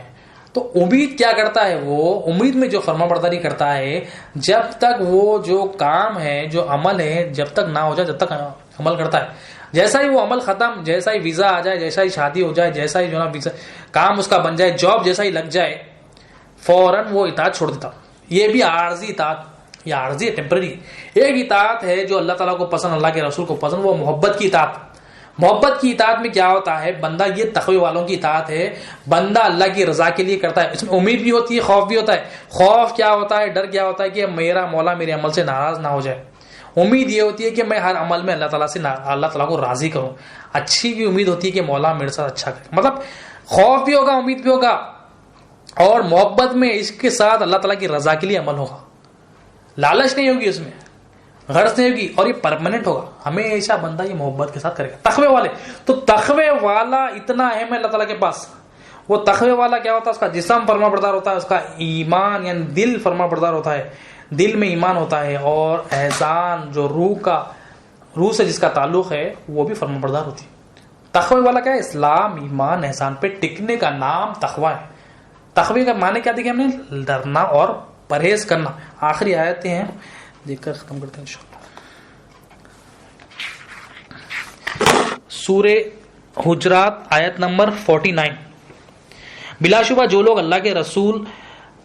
A: تو امید کیا کرتا ہے؟ وہ امید میں جو فرما برداری کرتا ہے، جب تک وہ جو کام ہے، جو عمل ہے، جب تک نہ ہو جائے جب تک عمل کرتا ہے. جیسا ہی وہ عمل ختم، جیسا ہی ویزا آ جائے، جیسا ہی شادی ہو جائے، جیسا ہی جو نا ویزا کام اس کا بن جائے، جاب جیسا ہی لگ جائے، فوراً وہ اطاعت چھوڑ دیتا. یہ بھی عارضی اطاعت، یہ عارضی ہے، ٹیمپرری. ایک اطاعت ہے جو اللہ تعالیٰ کو پسند، اللہ کے رسول کو پسند، وہ محبت کی اطاعت. محبت کی اطاعت میں کیا ہوتا ہے؟ بندہ، یہ تقوی والوں کی اطاعت ہے، بندہ اللہ کی رضا کے لیے کرتا ہے. اس میں امید بھی ہوتی ہے، خوف بھی ہوتا ہے. خوف کیا ہوتا ہے؟ ڈر کیا ہوتا ہے کہ میرا مولا میرے عمل سے ناراض نہ ہو جائے. امید یہ ہوتی ہے کہ میں ہر عمل میں اللہ تعالیٰ کو راضی کروں. اچھی بھی امید ہوتی ہے کہ مولا میرے ساتھ اچھا کرے. مطلب خوف بھی ہوگا، امید بھی ہوگا، اور محبت میں اس کے ساتھ اللہ تعالیٰ کی رضا کے لیے عمل ہوگا. لالچ نہیں ہوگی، اس میں غرض نہیں ہوگی، اور یہ پرماننٹ ہوگا. ہمیشہ بندہ یہ محبت کے ساتھ کرے گا. تقوی والے، تو تقوی والا اتنا اہم ہے اللہ تعالیٰ کے پاس. وہ تقوی والا کیا ہوتا ہے؟ اس کا جسم فرما بردار ہوتا ہے، اس کا ایمان یعنی دل فرما بردار ہوتا ہے، دل میں ایمان ہوتا ہے، اور احسان جو روح سے جس کا تعلق ہے وہ بھی فرما بردار ہوتی ہے. تقوی والا کیا ہے؟ اسلام، ایمان، احسان پہ ٹکنے کا نام تقوی ہے. تقوی کا معنی کیا دیکھیں ہم نے؟ ڈرنا اور پرہیز کرنا. آخری آیتیں ہیں، دیکھ کر ختم کرتے ہیں انشاءاللہ. سورہ حجرات آیت نمبر 49. بلا شبہ جو لوگ اللہ کے رسول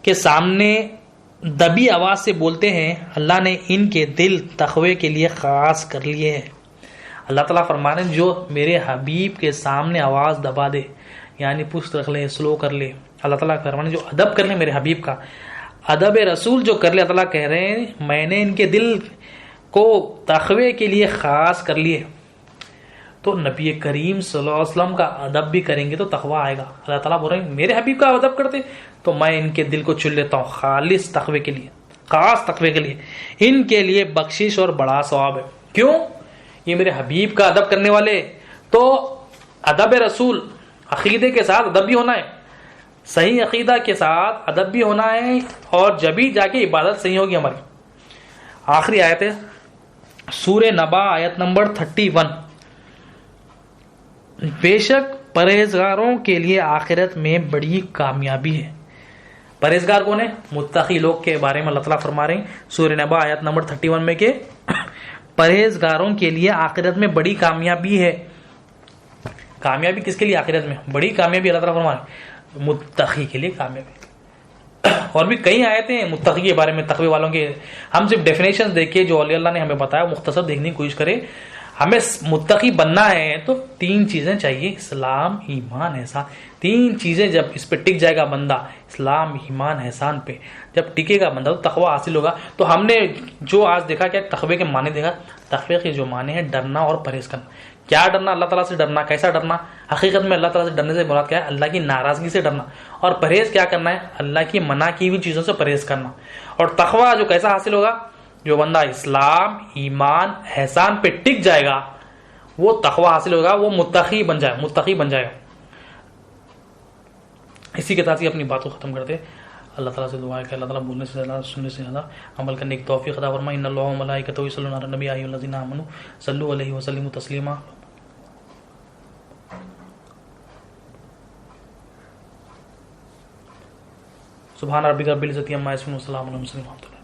A: کے سامنے دبی آواز سے بولتے ہیں، اللہ نے ان کے دل تقوی کے لیے خاص کر لیے ہیں.
B: اللہ تعالیٰ فرما رہے ہیں جو میرے حبیب کے سامنے آواز دبا دے، یعنی پشت رکھ لے، سلو کر لے، اللہ تعالیٰ فرما رہے ہیں جو ادب کر لے میرے حبیب کا، ادب رسول جو کر لے، اللہ تعالیٰ کہہ رہے ہیں میں نے ان کے دل کو تقوی کے لیے خاص کر لیے. تو نبی کریم صلی اللہ علیہ وسلم کا ادب بھی کریں گے تو تقوی آئے گا. اللہ تعالیٰ بول رہے ہیں میرے حبیب کا ادب کرتے تو میں ان کے دل کو چن لیتا ہوں خالص تقوی کے لیے، خاص تقوی کے لیے. ان کے لیے بخشش اور بڑا ثواب ہے. کیوں؟ یہ میرے حبیب کا ادب کرنے والے. تو ادب رسول، عقیدے کے ساتھ ادب بھی ہونا ہے، صحیح عقیدہ کے ساتھ ادب بھی ہونا ہے، اور جبھی جا کے عبادت صحیح ہوگی ہماری. آخری آیت ہے سورہ نبا آیت نمبر 31. بے شک پرہیزگاروں کے لیے آخرت میں بڑی کامیابی ہے. پرہیزگار کون ہے؟ متقی لوگ کے بارے میں اللہ تعالیٰ فرما رہے ہیں سورہ نبا آیت نمبر 31 میں کہ پرہیزگاروں کے لیے آخرت میں بڑی کامیابی ہے. کامیابی کس کے لیے؟ آخرت میں بڑی کامیابی اللہ تعالیٰ فرما رہے ہیں متقی کے لیے کامیابی. اور بھی کئی آیتیں ہیں متقی کے بارے میں، تقوی والوں کے. ہم صرف ڈیفینیشن دیکھیے جو اللہ نے ہمیں بتایا مختصر دیکھنے کی کوشش کرے. ہمیں متقی بننا ہے تو 3 چیزیں چاہیے، اسلام، ایمان، احسان. 3 چیزیں جب اس پہ ٹک جائے گا بندہ، اسلام، ایمان، احسان پہ جب ٹکے گا بندہ تو تقوی حاصل ہوگا. تو ہم نے جو آج دیکھا کیا تقوی کے معنی دیکھا. تقوی کے جو معنی ہے ڈرنا اور پرہیز کرنا. کیا ڈرنا؟ اللہ تعالیٰ سے ڈرنا. کیسا ڈرنا؟ حقیقت میں اللہ تعالیٰ سے ڈرنے سے مراد کیا ہے؟ اللہ کی ناراضگی سے ڈرنا. اور پرہیز کیا کرنا ہے؟ اللہ کی منع کی ہوئی چیزوں سے پرہیز کرنا. اور تقوی جو کیسا حاصل ہوگا؟ جو بندہ اسلام، ایمان، احسان پہ ٹک جائے گا وہ تقوی حاصل ہوگا، وہ متقی بن جائے گا. اسی کے ساتھ ہی اپنی بات کو ختم کرتے. اللہ تعالیٰ سے دعا ہے کہ اللہ تعالیٰ بولنے سے زیادہ، سننے سے زیادہ عمل کرنے کی توفیق عطا فرمائے. ان اللہ و ملائکتہ یصلون علی النبی یا ایھا الذین آمنوا صلوا علیہ وسلموا تسلیما. سبحان ربک رب العزۃ عما یصفون وسلام علی المرسلین.